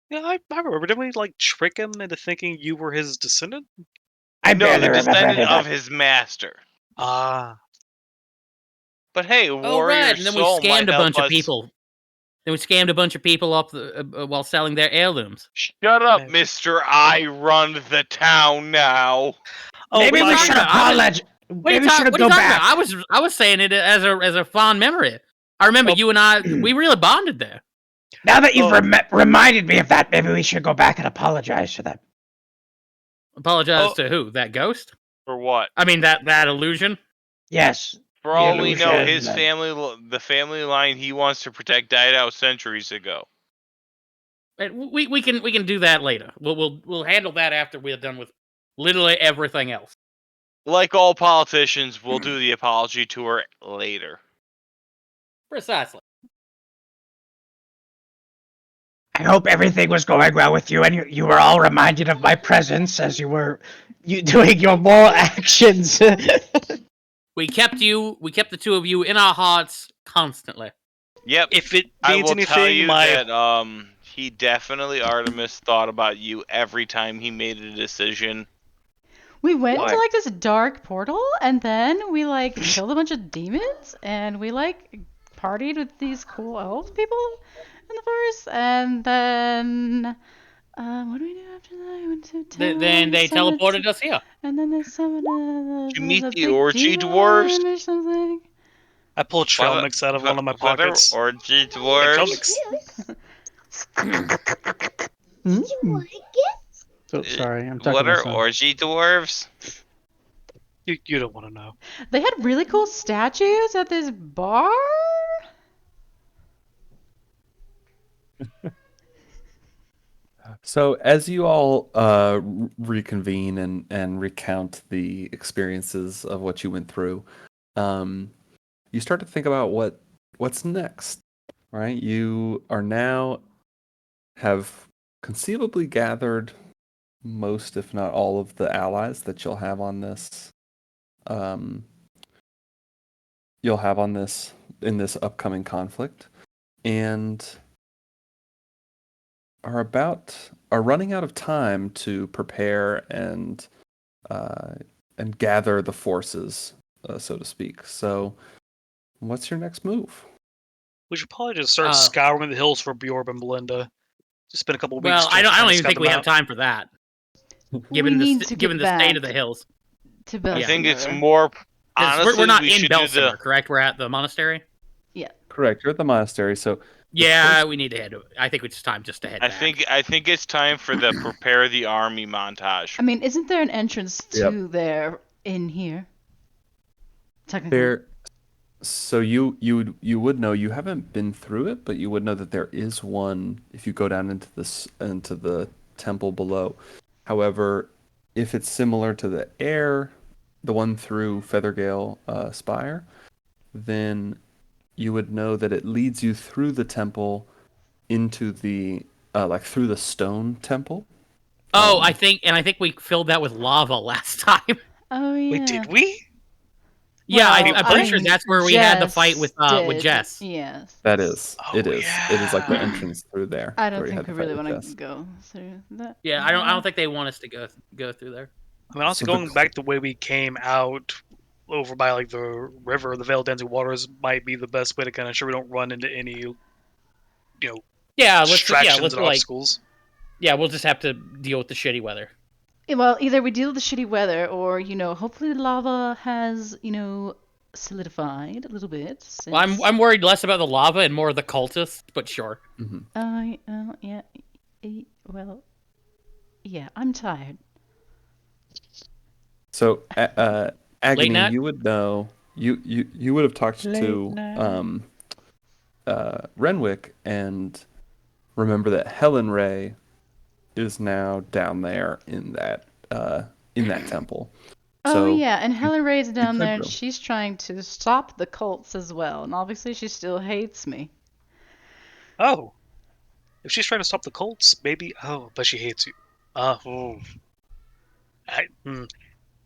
Yeah, I remember. Didn't we like trick him into thinking you were his descendant? I No, barely the remember any descendant of of that. his master. Ah. But hey, a Oh, warrior right, and then we soul might scammed a help bunch of us. people. Then we scammed a bunch of people off while selling their heirlooms. Shut up, Maybe. mister. I run the town now. Oh, Maybe we talking should about? apologize. What are Maybe you, we should what are go you talking back. about? I was saying it as a fond memory. I remember Oh. you and I. We really bonded there. Now that you've Oh. reminded me of that, maybe we should go back and apologize to them. Apologize Oh. to who? That ghost? For what? I mean that illusion. Yes. For The all we know, illusion, his the- family, the family line he wants to protect, died out centuries ago. We can do that later. We'll handle that after we're done with literally everything else. Like all politicians, we'll do the apology tour later. Precisely. I hope everything was going well with you, and you were all reminded of my presence as you were doing your moral actions. We kept the two of you in our hearts constantly. Yep. If it I means will anything, tell you my that he definitely Artemis thought about you every time he made a decision. We went What? to like this dark portal, and then we like killed a bunch of demons, and we like partied with these cool elf people in the forest, and then what do we do after that? We went to town, Then they summoned- teleported us here. and then they summoned Did you meet a the big orgy demon dwarves? or something. I pull a trail mix out of one of my pockets. Orgy Trail dwarves? mix. So sorry, I'm talking What to are myself. orgy dwarves? You don't want to know. They had really cool statues at this bar. So as you all reconvene and recount the experiences of what you went through, you start to think about what's next, right? You are now have conceivably gathered most, if not all, of the allies that you'll have on this. You'll have on this in this upcoming conflict, and are running out of time to prepare and gather the forces, so to speak. So, what's your next move? We should probably just start Uh, scouring the hills for Bjorb and Belinda. Just spend a couple weeks. Well, I just don't trying to even scout think them we have out. time for that. We need to Given get the state of back the hills, to I Bessemer. think it's more. 'Cause Honestly, we're not we in should do Belsimer, the. correct? We're at the monastery. Correct. You're at the monastery, so Yeah, first- we need to head. I think it's time just to head I back. think it's time for the prepare the army montage. I mean, isn't there an entrance Yep. to there in here? Technically. there. So you would know, you haven't been through it, but you would know that there is one if you go down into the temple below. However, if it's similar to the one through Feathergale Spire, then you would know that it leads you through the temple into the like through the stone temple. Oh, Um, I think we filled that with lava last time. Oh yeah. Wait, did we? Yeah, Well, I'm pretty sure that's where we had the fight with did, Jess. Yes. That is. It Oh, is. It is like the yeah. entrance through there. I don't where you had think we the fight really with want to Jess. go through that. Yeah, I don't think they want us to go through there. I mean, honestly, So the going back the way we came out over by like the river, the Vale Dancing Waters might be the best way to kind of ensure we don't run into any, Yeah, distractions and like obstacles. we'll just have to deal with the shitty weather. Well, either we deal with the shitty weather, or hopefully the lava has solidified a little bit. Well, I'm worried less about the lava and more of the cultists, but sure. Yeah. Well, yeah. I'm tired. So, Agony, night? you would know. You would have talked to Renwick and remember that Helen Ray is now down there in that temple. Oh So yeah, and Helen Ray's down could there, and go. she's trying to stop the cults as well, and obviously she still hates me. Oh, if she's trying to stop the cults, maybe. Oh, but she hates you. Oh.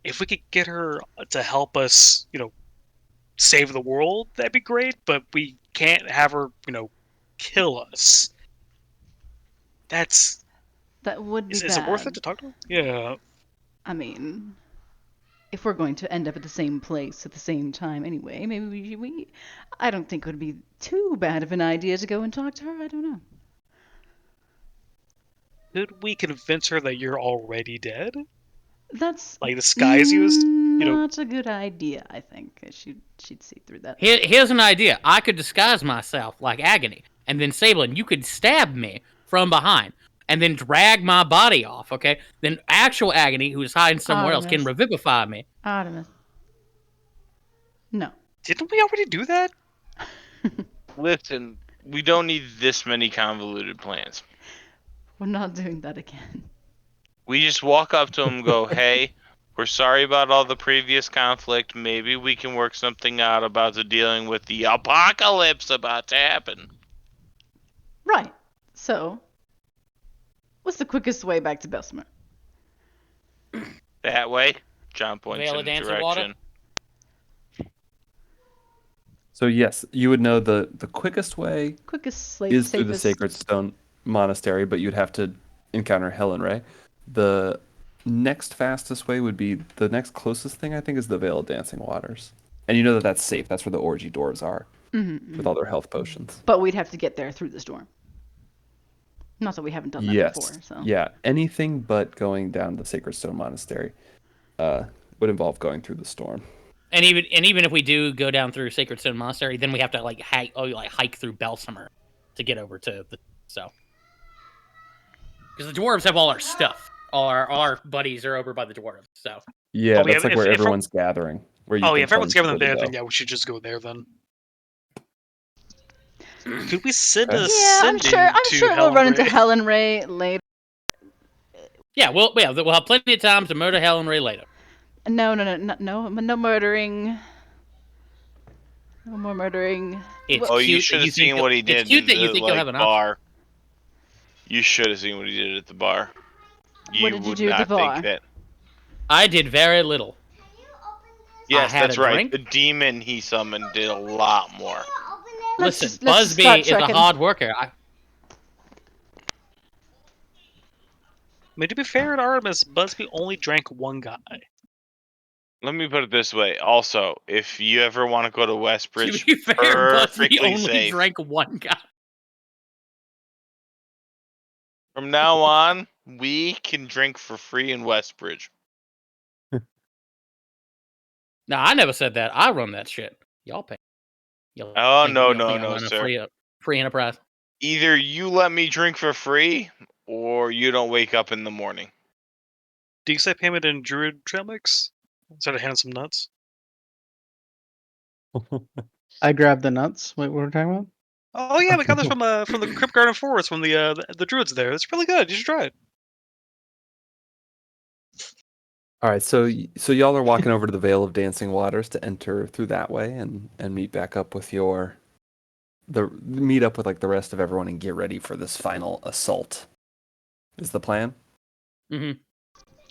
If we could get her to help us, save the world, that'd be great. But we can't have her, kill us. That would be Is it worth it bad. to talk to her? Yeah. I mean, if we're going to end up at the same place at the same time anyway, maybe I don't think it would be too bad of an idea to go and talk to her. I don't know. Could we convince her that you're already dead? That's Like disguise you as, not a good idea. I think she'd see through that. Here's an idea. I could disguise myself like Agony, and then Sablin, you could stab me from behind, and then drag my body off. Okay, then actual Agony, who's hiding somewhere else, can Artemis. revivify me. Artemis. No. Didn't we already do that? Listen, we don't need this many convoluted plans. We're not doing that again. We just walk up to him and go, hey, we're sorry about all the previous conflict. Maybe we can work something out about the dealing with the apocalypse about to happen. Right. So, what's the quickest way back to Bessemer? That way, John points Veil in of the Dancing Water? direction. So yes, you would know the quickest way Quickest, is through the safest. Sacred Stone Monastery, but you'd have to encounter Helen Ray. The next fastest way would be the next closest thing, I think, is the Vale of Dancing Waters, and you know that that's safe. That's where the orgy doors are with all their health potions. But we'd have to get there through the storm. Not that we haven't done that Yes, before. So. yeah, anything but going down the Sacred Stone Monastery would involve going through the storm. And even if we do go down through Sacred Stone Monastery, then we have to hike through Belsimer to get over to the because the dwarves have all our stuff. All our buddies are over by the dwarves. So Yeah, Oh, yeah, that's like if- where if- everyone's gathering. Where you Oh can yeah, if everyone's tell gathering where there, to then go. yeah, we should just go there then. Could we send a Yeah, I'm sure we'll run into Helen Ray later. yeah, we'll have plenty of time to murder Helen Ray later. No murdering. No more murdering. It's Oh, cute you that should have think seen that- what he it's did cute at that you the think you'll have an bar. You should have seen what he did at the bar. What did you would do at not the bar? think that. I did very little. Yes, had that's a right. drink. The demon he summoned did a lot more. Let's Listen, start Busby is a trekking. hard worker. mean, to be fair to Artemis, Busby only drank one guy. Let me put it this way. Also, if you ever want to go to To Westbridge, be fair, Busby perfectly only safe. drank one guy. From now on, we can drink for free in Westbridge. No, I never said that. I run that shit. Y'all pay. Y'all Oh, think, no, y'all no, think I no, run a sir. free enterprise. Either you let me drink for free, or you don't wake up in the morning. Do you say payment in Druid Tremix? Instead of handing some nuts? I grabbed the nuts. Wait, what are we talking about? Oh yeah, we got this from the Crypt Garden Forest from the druids there. It's really good. You should try it. All right, so y'all are walking over to the Vale of Dancing Waters to enter through that way and meet back up with meet up with like the rest of everyone and get ready for this final assault. Is the plan? Mm-hmm.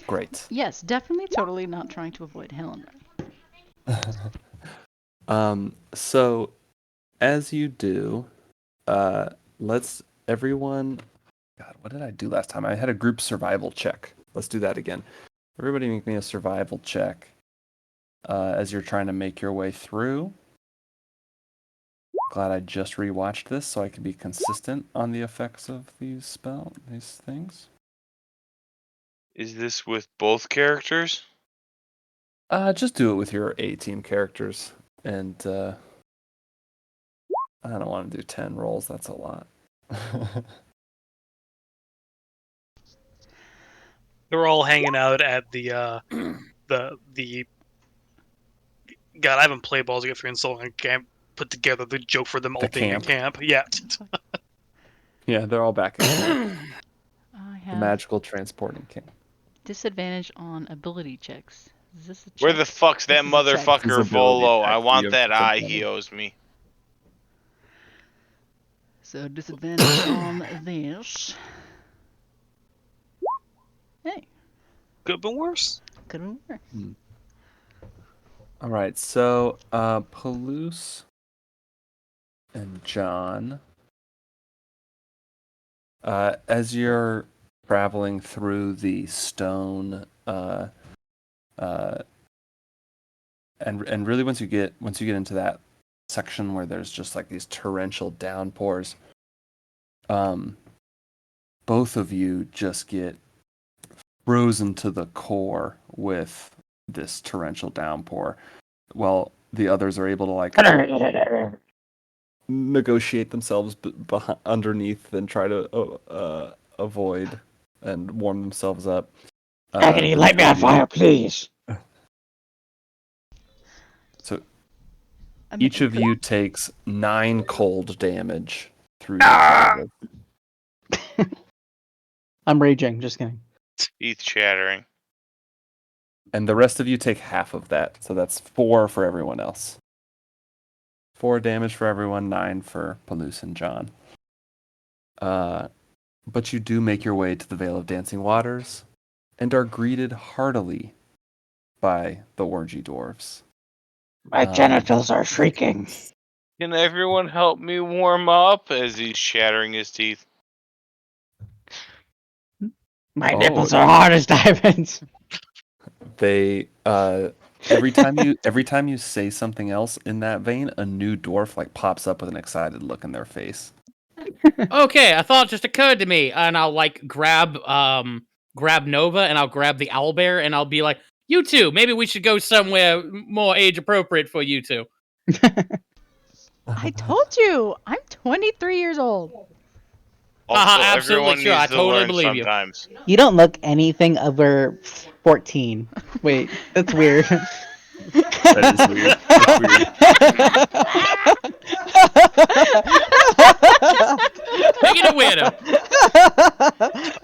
Great. Yes, definitely, totally not trying to avoid Helen. So as you do, let's everyone. God, what did I do last time? I had a group survival check. Let's do that again. Everybody, make me a survival check as you're trying to make your way through. Glad I just rewatched this so I can be consistent on the effects of these things. Is this with both characters? Just do it with your A-team characters, and I don't want to do 10 rolls. That's a lot. They're all hanging out at the God, I haven't played Baldur's Gate 3 in so long. I can't put together the joke for them all The being in camp. camp. Yeah. Yeah, they're all back in camp. I The have magical transporting camp. disadvantage on ability checks. Is this a check? Where the fuck's that This is a check. motherfucker Visibility Volo? I check, so you want have that eye disadvantage. he owes me. So disadvantage on this. Hey, Could have been worse. could have been worse. All right, so Palouse and John, as you're traveling through the stone, and really once you get into that section where there's just like these torrential downpours, both of you just get frozen to the core with this torrential downpour, while the others are able to like negotiate themselves underneath and try to avoid and warm themselves up. Can you light me on fire, please? So I mean, each of you takes 9 cold damage through Ah! your I'm raging. Just kidding. Teeth chattering. and the rest of you take half of that. So that's 4 for everyone else. 4 damage for everyone, 9 for Palouse and John. But you do make your way to the Vale of Dancing Waters and are greeted heartily by the orgy dwarves. My genitals are shrieking. Can everyone help me warm up as he's chattering his teeth? My Oh, nipples are hard as diamonds. They every time you say something else in that vein, a new dwarf like pops up with an excited look in their face. Okay, a thought just occurred to me, and I'll like grab Nova, and I'll grab the owlbear, and I'll be like, "You two, maybe we should go somewhere more age appropriate for you two." I told you, I'm 23 years old. Also, absolutely everyone true. I needs to totally learn believe you. sometimes. You don't look anything over 14. Wait, that's weird. That is weird. That's weird. Making it weirder.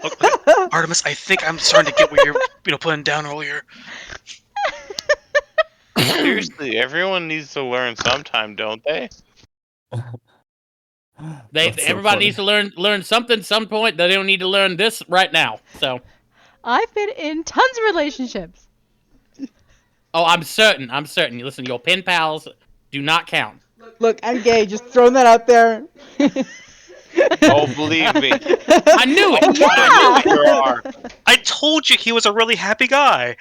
Okay. Artemis, I think I'm starting to get what you're putting down earlier. Seriously, everyone needs to learn sometime, don't they? That's so Everybody funny. needs to learn something some point. They don't need to learn this right now. So, I've been in tons of relationships. oh, I'm certain. Listen, your pen pals do not count. Look, I'm gay. Just throwing that out there. Oh, believe me. I knew it. I know you are. I told you he was a really happy guy.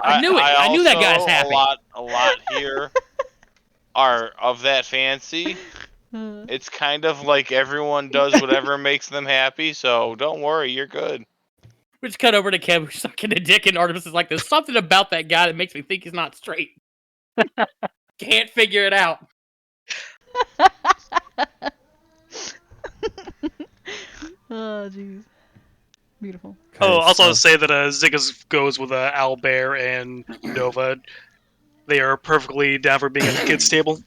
I knew it. I knew that guy's also, happy. A lot here are of that fancy. It's kind of like everyone does whatever makes them happy, so don't worry, you're good. We just cut over to Kev, who's sucking a dick, and Artemis is like, "There's something about that guy that makes me think he's not straight. Can't figure it out." Oh, jeez. Beautiful. Oh, Okay, also so- I'll say that Ziggas goes with Owlbear and Nova. They are perfectly down for being at the kids' table.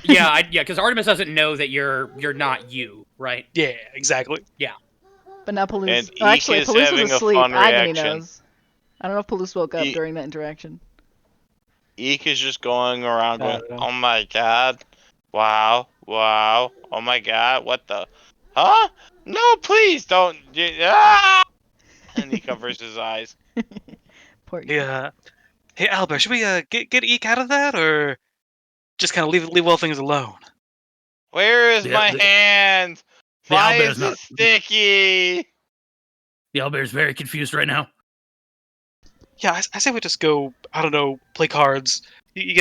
Yeah, because Artemis doesn't know that you're not you, right? Yeah, exactly. But now Palouse. And Actually, Eek is Palouse was having a asleep. fun Agony reaction. knows. I don't know if Palouse woke up Eek- during that interaction. Eek is just going around I going, don't know. "Oh my god, wow, wow, oh my god, what the, huh? No, please don't, ah!" And he covers his eyes. Poor Eek. Yeah. Hey, Albert, should we get Eek out of that, or just kind of leave all things alone? Where is my The hand? the Why owlbear's is not- it sticky? The owlbear's very confused right now. Yeah, I say we just go. I don't know, play cards. You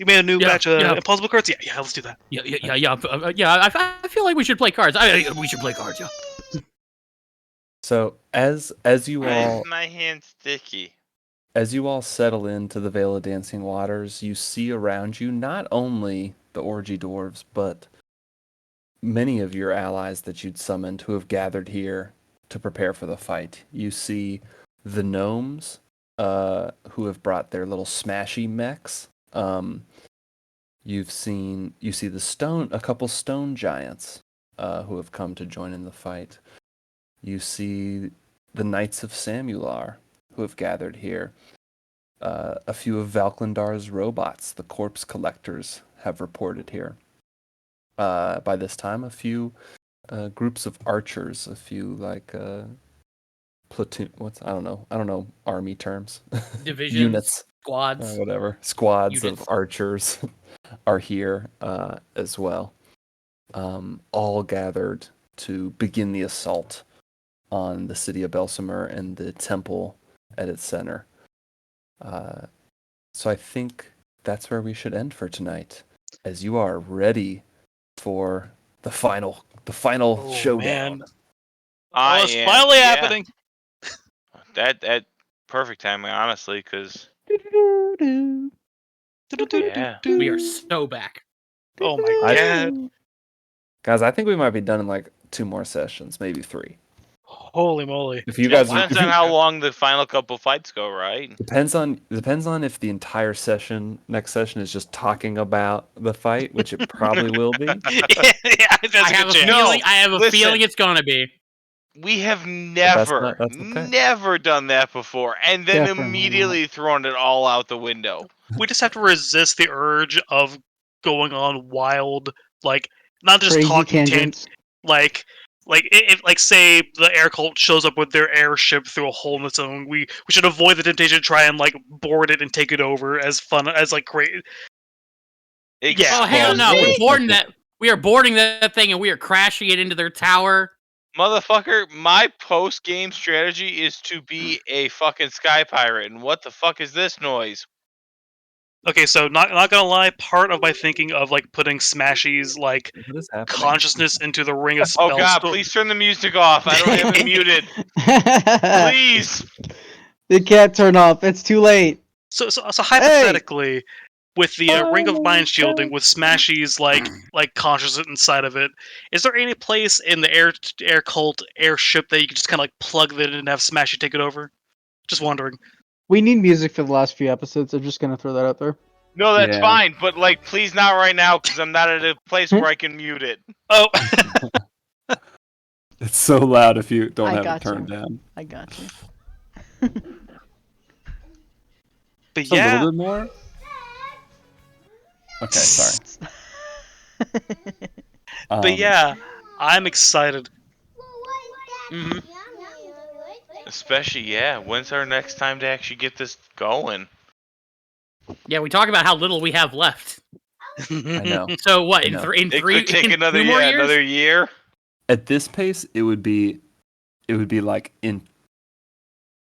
made a new Yeah, batch of yeah. impossible cards. Yeah, let's do that. Yeah. I feel like we should play cards. We should play cards. Yeah. So as you Why all is my hand sticky? As you all settle into the Vale of Dancing Waters, you see around you not only the orgy dwarves, but many of your allies that you'd summoned who have gathered here to prepare for the fight. You see the gnomes, who have brought their little smashy mechs. You see a couple stone giants, who have come to join in the fight. You see the Knights of Samular, who have gathered here. A few of Valklandar's robots, the corpse collectors, have reported here. By this time, a few groups of archers, a few platoon. I don't know army terms. Divisions, Units, squads. whatever. Squads Units. of archers are here as well. All gathered to begin the assault on the city of Belsamer and the temple at its center. So I think that's where we should end for tonight, as you are ready for the final Oh, showdown. man. I It's am, finally yeah. happening. That perfect timing, honestly, because yeah. We are so back. Oh my god. Guys, I think we might be done in like 2 more sessions, maybe 3. Holy moly. If you It guys depends on how long the final couple fights go, right? depends on if the entire next session is just talking about the fight, which it probably will be. yeah, that's I a have good a chance. feeling. I have a listen. feeling it's gonna be. We have that's never, okay. never done that before, and then Definitely immediately thrown it all out the window. We just have to resist the urge of going on wild, like, not just Crazy talking tangents. if like say the air cult shows up with their airship through a hole in its own, we should avoid the temptation to try and like board it and take it over as fun as like great. Oh hell no! We are boarding that thing and we are crashing it into their tower. Motherfucker, my post-game strategy is to be a fucking sky pirate, and what the fuck is this noise? Okay, so not gonna lie, part of my thinking of like putting Smashy's like What is happening? consciousness into the ring of Oh spells. god, please turn the music off. I don't have it muted. Please. It can't turn off. It's too late. So hypothetically, with the ring of mind shielding, with Smashy's like consciousness inside of it, is there any place in the air cult airship that you could just kind of like plug that in and have Smashy take it over? Just wondering. We need music for the last few episodes. I'm just gonna throw that out there. No, that's Yeah. fine, but like, please not right now, because I'm not at a place where I can mute it. Oh, It's so loud if you don't I have it gotcha. turned down. I got you. but Just a yeah, little bit more. Okay, sorry. but yeah, I'm excited. Mhm. Especially, yeah, when's our next time to actually get this going? Yeah, we talk about how little we have left. I know. So what? I In, know. It three, could take in another 2 more years? another year. At this pace, it would be like in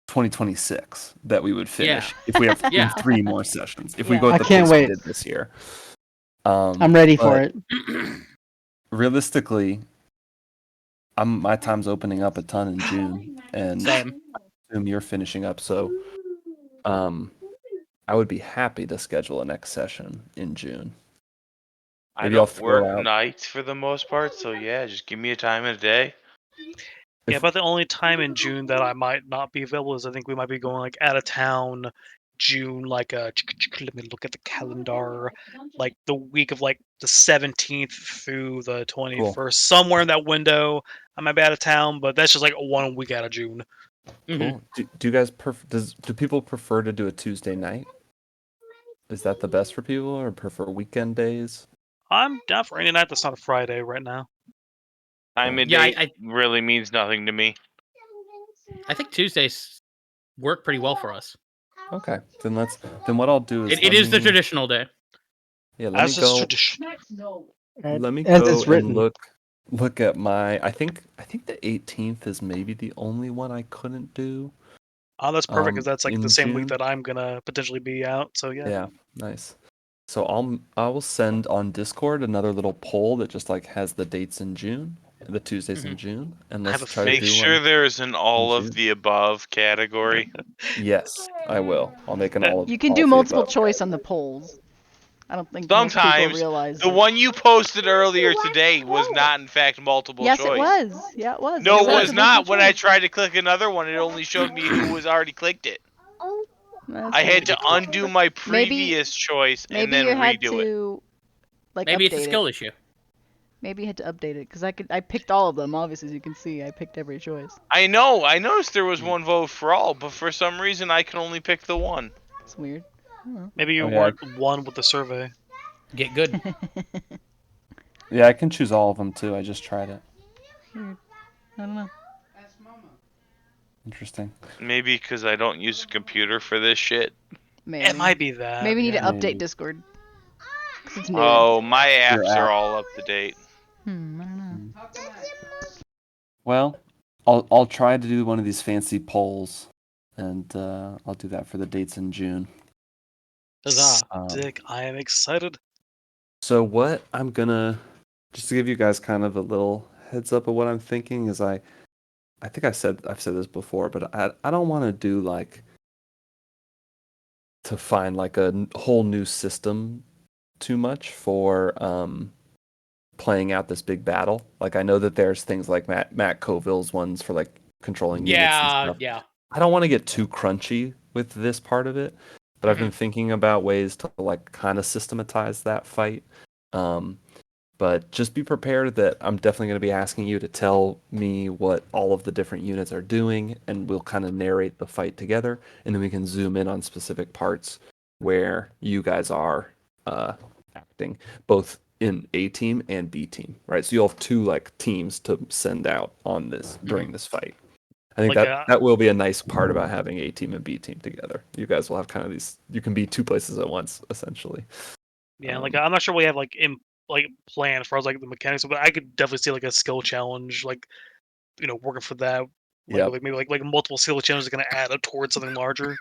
2026 that we would finish if we have Yeah. 3 more sessions. If we Yeah. go at I the can't pace wait. we did this year. I'm ready for but it. Realistically, my time's opening up a ton in June, and Same. I assume you're finishing up. So, I would be happy to schedule a next session in June. I Maybe I'll don't throw work out. nights for the most part, so yeah, just give me a time and a day. Yeah, If- about the only time in June that I might not be available is I think we might be going like out of town June, like let me look at the calendar, like the week of like the 17th through the 21st, somewhere in that window. I might be out of town, but that's just like 1 week out of June. Cool. Do you guys do people prefer to do a Tuesday night? Is that the best for people, or prefer weekend days? I'm down for any night that's not a Friday right now. Time and Yeah, date really means nothing to me. I think Tuesdays work pretty well for us. Okay, then what I'll do is It is the traditional day. Yeah, let me As is go. tradition. Let me As go it's and written. look at my. I think the 18th is maybe the only one I couldn't do. Oh, that's perfect because that's like In the same week June. that I'm gonna potentially be out. So yeah. Yeah, nice. So I will send on Discord another little poll that just like has the dates in June, the Tuesdays in June, and I have let's a try to Make do sure one. there's an all of June. the above category. Yes, I will. I'll make an all of You can all do of the multiple above. choice on the polls. I don't think most people Sometimes realize the that. one you posted earlier today was not, in fact, multiple Yes, it choice. was. Yeah, it was. No, I it set it was to not. multiple When I choice. tried to click another one, it only showed me who was already clicked it. That's I had weird. to undo my Maybe previous choice and maybe then you had redo it. to like Maybe it's a update skill it. issue. Maybe you had to update it because I picked all of them. Obviously, as you can see, I picked every choice. I know. I noticed there was one vote for all, but for some reason I can only pick the one. It's weird. Maybe you Oh, yeah. weren't one with the survey. Get good. Yeah, I can choose all of them too. I just tried it. Weird. I don't know. Interesting. Maybe because I don't use a computer for this shit. Maybe. It might be that. Maybe you need yeah. to update Maybe. Discord. 'Cause it's new. Oh, my Your apps are app. all up to date. I don't know. Well, I'll try to do one of these fancy polls, and I'll do that for the dates in June. Huzzah. Dick, I am excited. So what I'm gonna just to give you guys kind of a little heads up of what I'm thinking is I think I've said this before, but I don't want to do like to find like a whole new system too much for playing out this big battle. Like I know that there's things like Matt Coville's ones for like controlling units and Yeah, stuff. yeah. I don't want to get too crunchy with this part of it, but I've been thinking about ways to like kind of systematize that fight. But just be prepared that I'm definitely going to be asking you to tell me what all of the different units are doing, and we'll kind of narrate the fight together, and then we can zoom in on specific parts where you guys are acting, both in A team and B team, right? So you'll have two like teams to send out on this during this fight. I think Like, that will be a nice part about having A team and B team together. You guys will have kind of these. You can be two places at once, essentially. Yeah, like I'm not sure we have like planned as far as like the mechanics, but I could definitely see like a skill challenge, like working for that. Like, Yep. like maybe like multiple skill challenges are going to add up towards something larger.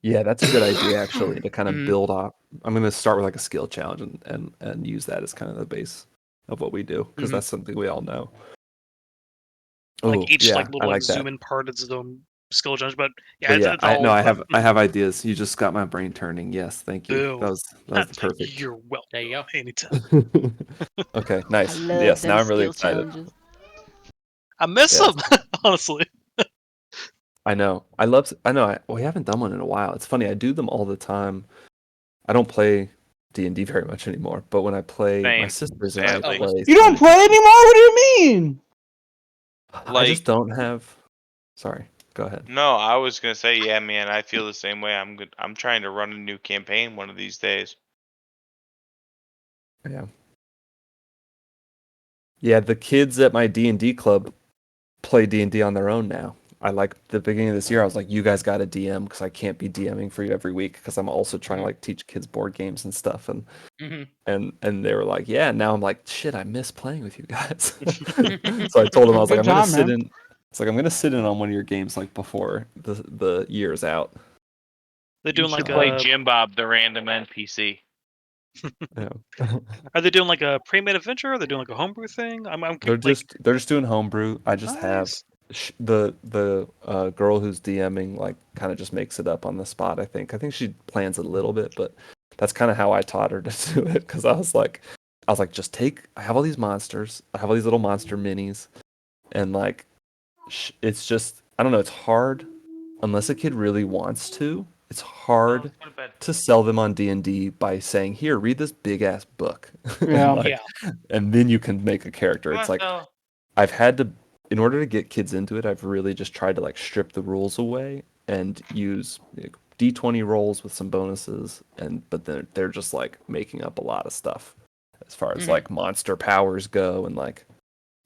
Yeah, that's a good idea actually to kind of build up. I'm going to start with like a skill challenge and use that as kind of the base of what we do because that's something we all know. Like Oh, each yeah, like I little like like that. zoom in part is its own skill challenge, but yeah, But it's, yeah, it's all. I have ideas. You just got my brain turning. Yes, thank you. Boom. That was perfect. You're welcome. There you go. Anytime. Okay, I nice. love Yes, them now I'm really skill excited. challenges. I miss Yes. them, honestly. I know. We haven't done one in a while. It's funny. I do them all the time. I don't play D&D very much anymore, but when I play, my Same, sisters and I sadly. play. You don't play anymore? What do you mean? I just don't have. Sorry, go ahead. No, I was gonna say, yeah, man. I feel the same way. I'm good. I'm trying to run a new campaign one of these days. Yeah. Yeah, the kids at my D&D club play D&D on their own now. I like the beginning of this year. I was like, you guys got to DM because I can't be DMing for you every week because I'm also trying to like teach kids board games and stuff. And they were like, yeah. Now I'm like, shit, I miss playing with you guys. So I told them I was like, Good I'm gonna time, sit man. in. It's like I'm gonna sit in on one of your games like before the year's out. They're You doing should like play a. Jim Bob, the random NPC. Yeah. Are they doing like a pre-made adventure? Are they doing like a homebrew thing? I'm they're like, just doing homebrew. I just have nice. the girl who's DMing like kind of just makes it up on the spot. I think she plans a little bit, but that's kind of how I taught her to do it because I was like, just take. I have all these monsters. I have all these little monster minis, and like, it's just I don't know. It's hard unless a kid really wants to. It's hard Go to bed. to sell them on D&D by saying, "Here, read this big ass book," Yeah. like, and then you can make a character. It's like So, I've had to, in order to get kids into it, I've really just tried to like strip the rules away and use D20 rolls with some bonuses, but they're just like making up a lot of stuff as far as like monster powers go, and like,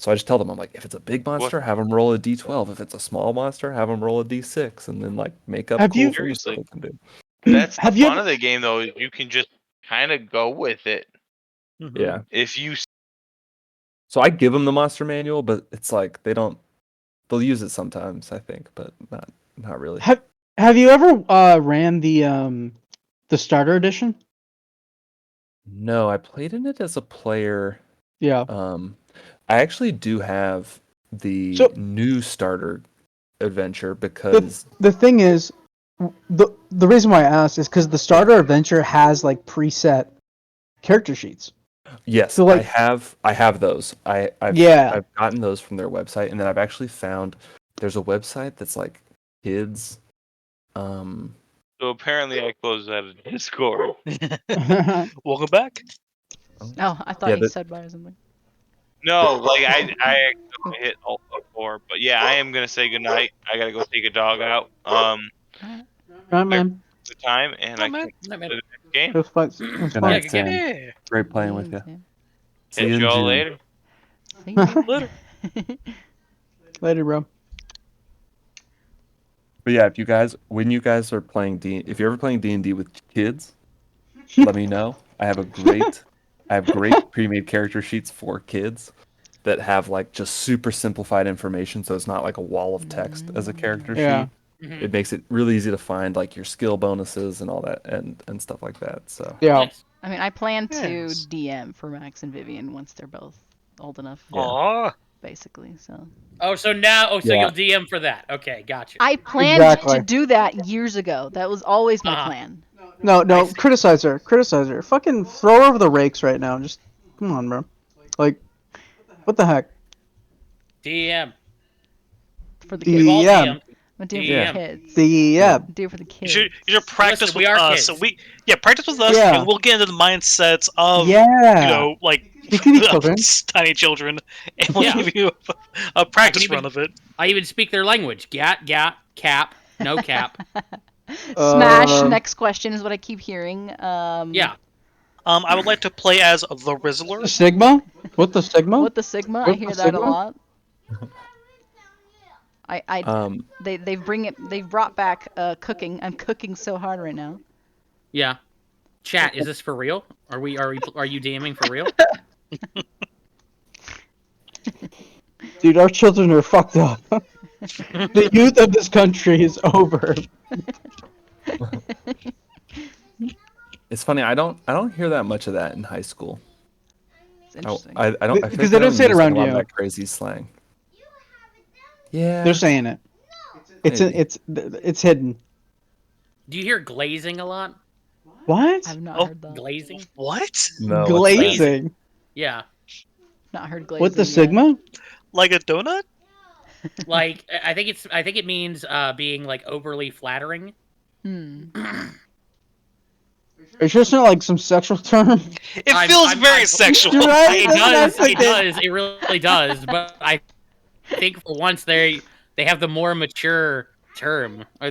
so I just tell them, I'm like, if it's a big monster, have them roll a D12. If it's a small monster, have them roll a D6, and then like make up Have cool you- things that Seriously. they can do. that's the Have you fun ever- of the game, though. You can just kind of go with it. Mhm. Yeah. If you So I give them the monster manual, but it's like they'll use it sometimes, I think, but not really. Have you ever ran the starter edition? No, I played in it as a player. Yeah. I actually do have the So- new starter adventure because The thing is, the reason why I asked is because the starter adventure has like preset character sheets. yes, So, like- I have those. I've gotten those from their website, and then I've actually found there's a website that's like kids. so apparently I closed out of Discord. Welcome back. Oh, I thought Yeah, you that- said by or something. No, like I accidentally hit Alt F4, but yeah, I am gonna say goodnight. I gotta go take a dog out. Right, man. The time, and Oh, I man. can No, to man. the next game. It was fun. It was Good fun. night, Yeah, Sam. Yeah. Great playing with you. See Catch you in y'all June. later. Later. Later, bro. But yeah, when you guys are playing if you're ever playing D&D with kids, let me know. I have great pre-made character sheets for kids that have like just super simplified information, so it's not like a wall of text as a character Yeah. sheet. It makes it really easy to find like your skill bonuses and all that and stuff like that. So Yeah. Nice. I mean, I plan to Yes. DM for Max and Vivian once they're both old enough, Yeah. Aw. basically. So Oh, so now, Yeah. you'll DM for that. Okay, gotcha. I planned Exactly. to do that years ago. That was always my Uh-huh. plan. No, I see. criticize her. Criticize her. Fucking throw her over the rakes right now. Just come on, bro. Like, what the heck? DM. For the The- kids. We've all Yeah. DM'd. I'm doing Yeah. for the kids. Yeah. Do it for the You kids. should practice Listen, we with are us. kids. So practice with us, Yeah. and we'll get into the mindsets of Yeah. like We can be children. tiny children, and we'll Yeah. give you a practice even- run of it. I even speak their language. Gat, cap, no cap. Smash. Next question is what I keep hearing. Yeah. I would like to play as the Rizzler. Sigma? What the Sigma? What the Sigma? I What hear the that a Sigma? lot. They've brought back cooking. I'm cooking so hard right now. Yeah. Chat, is this for real? Are you DMing for real? Dude, our children are fucked up. The youth of this country is over. it's funny. I don't hear that much of that in high school. It's interesting. I don't I feel Because like they don't say it use, like, around a lot you. of that crazy slang. Yeah, They're saying it. Maybe. It's hidden. Do you hear glazing a lot? What? I've not Oh, heard that. Glazing? What? No, what's that? Glazing. Yeah. Not heard glazing. What the yet. Sigma? Like a donut? Like I think it means being like overly flattering. Hmm. Are you sure it's not like some sexual term? It feels very I'm- sexual. You're right. It That's what I does. was It thinking. does. It really does. But I think for once they have the more mature term. Or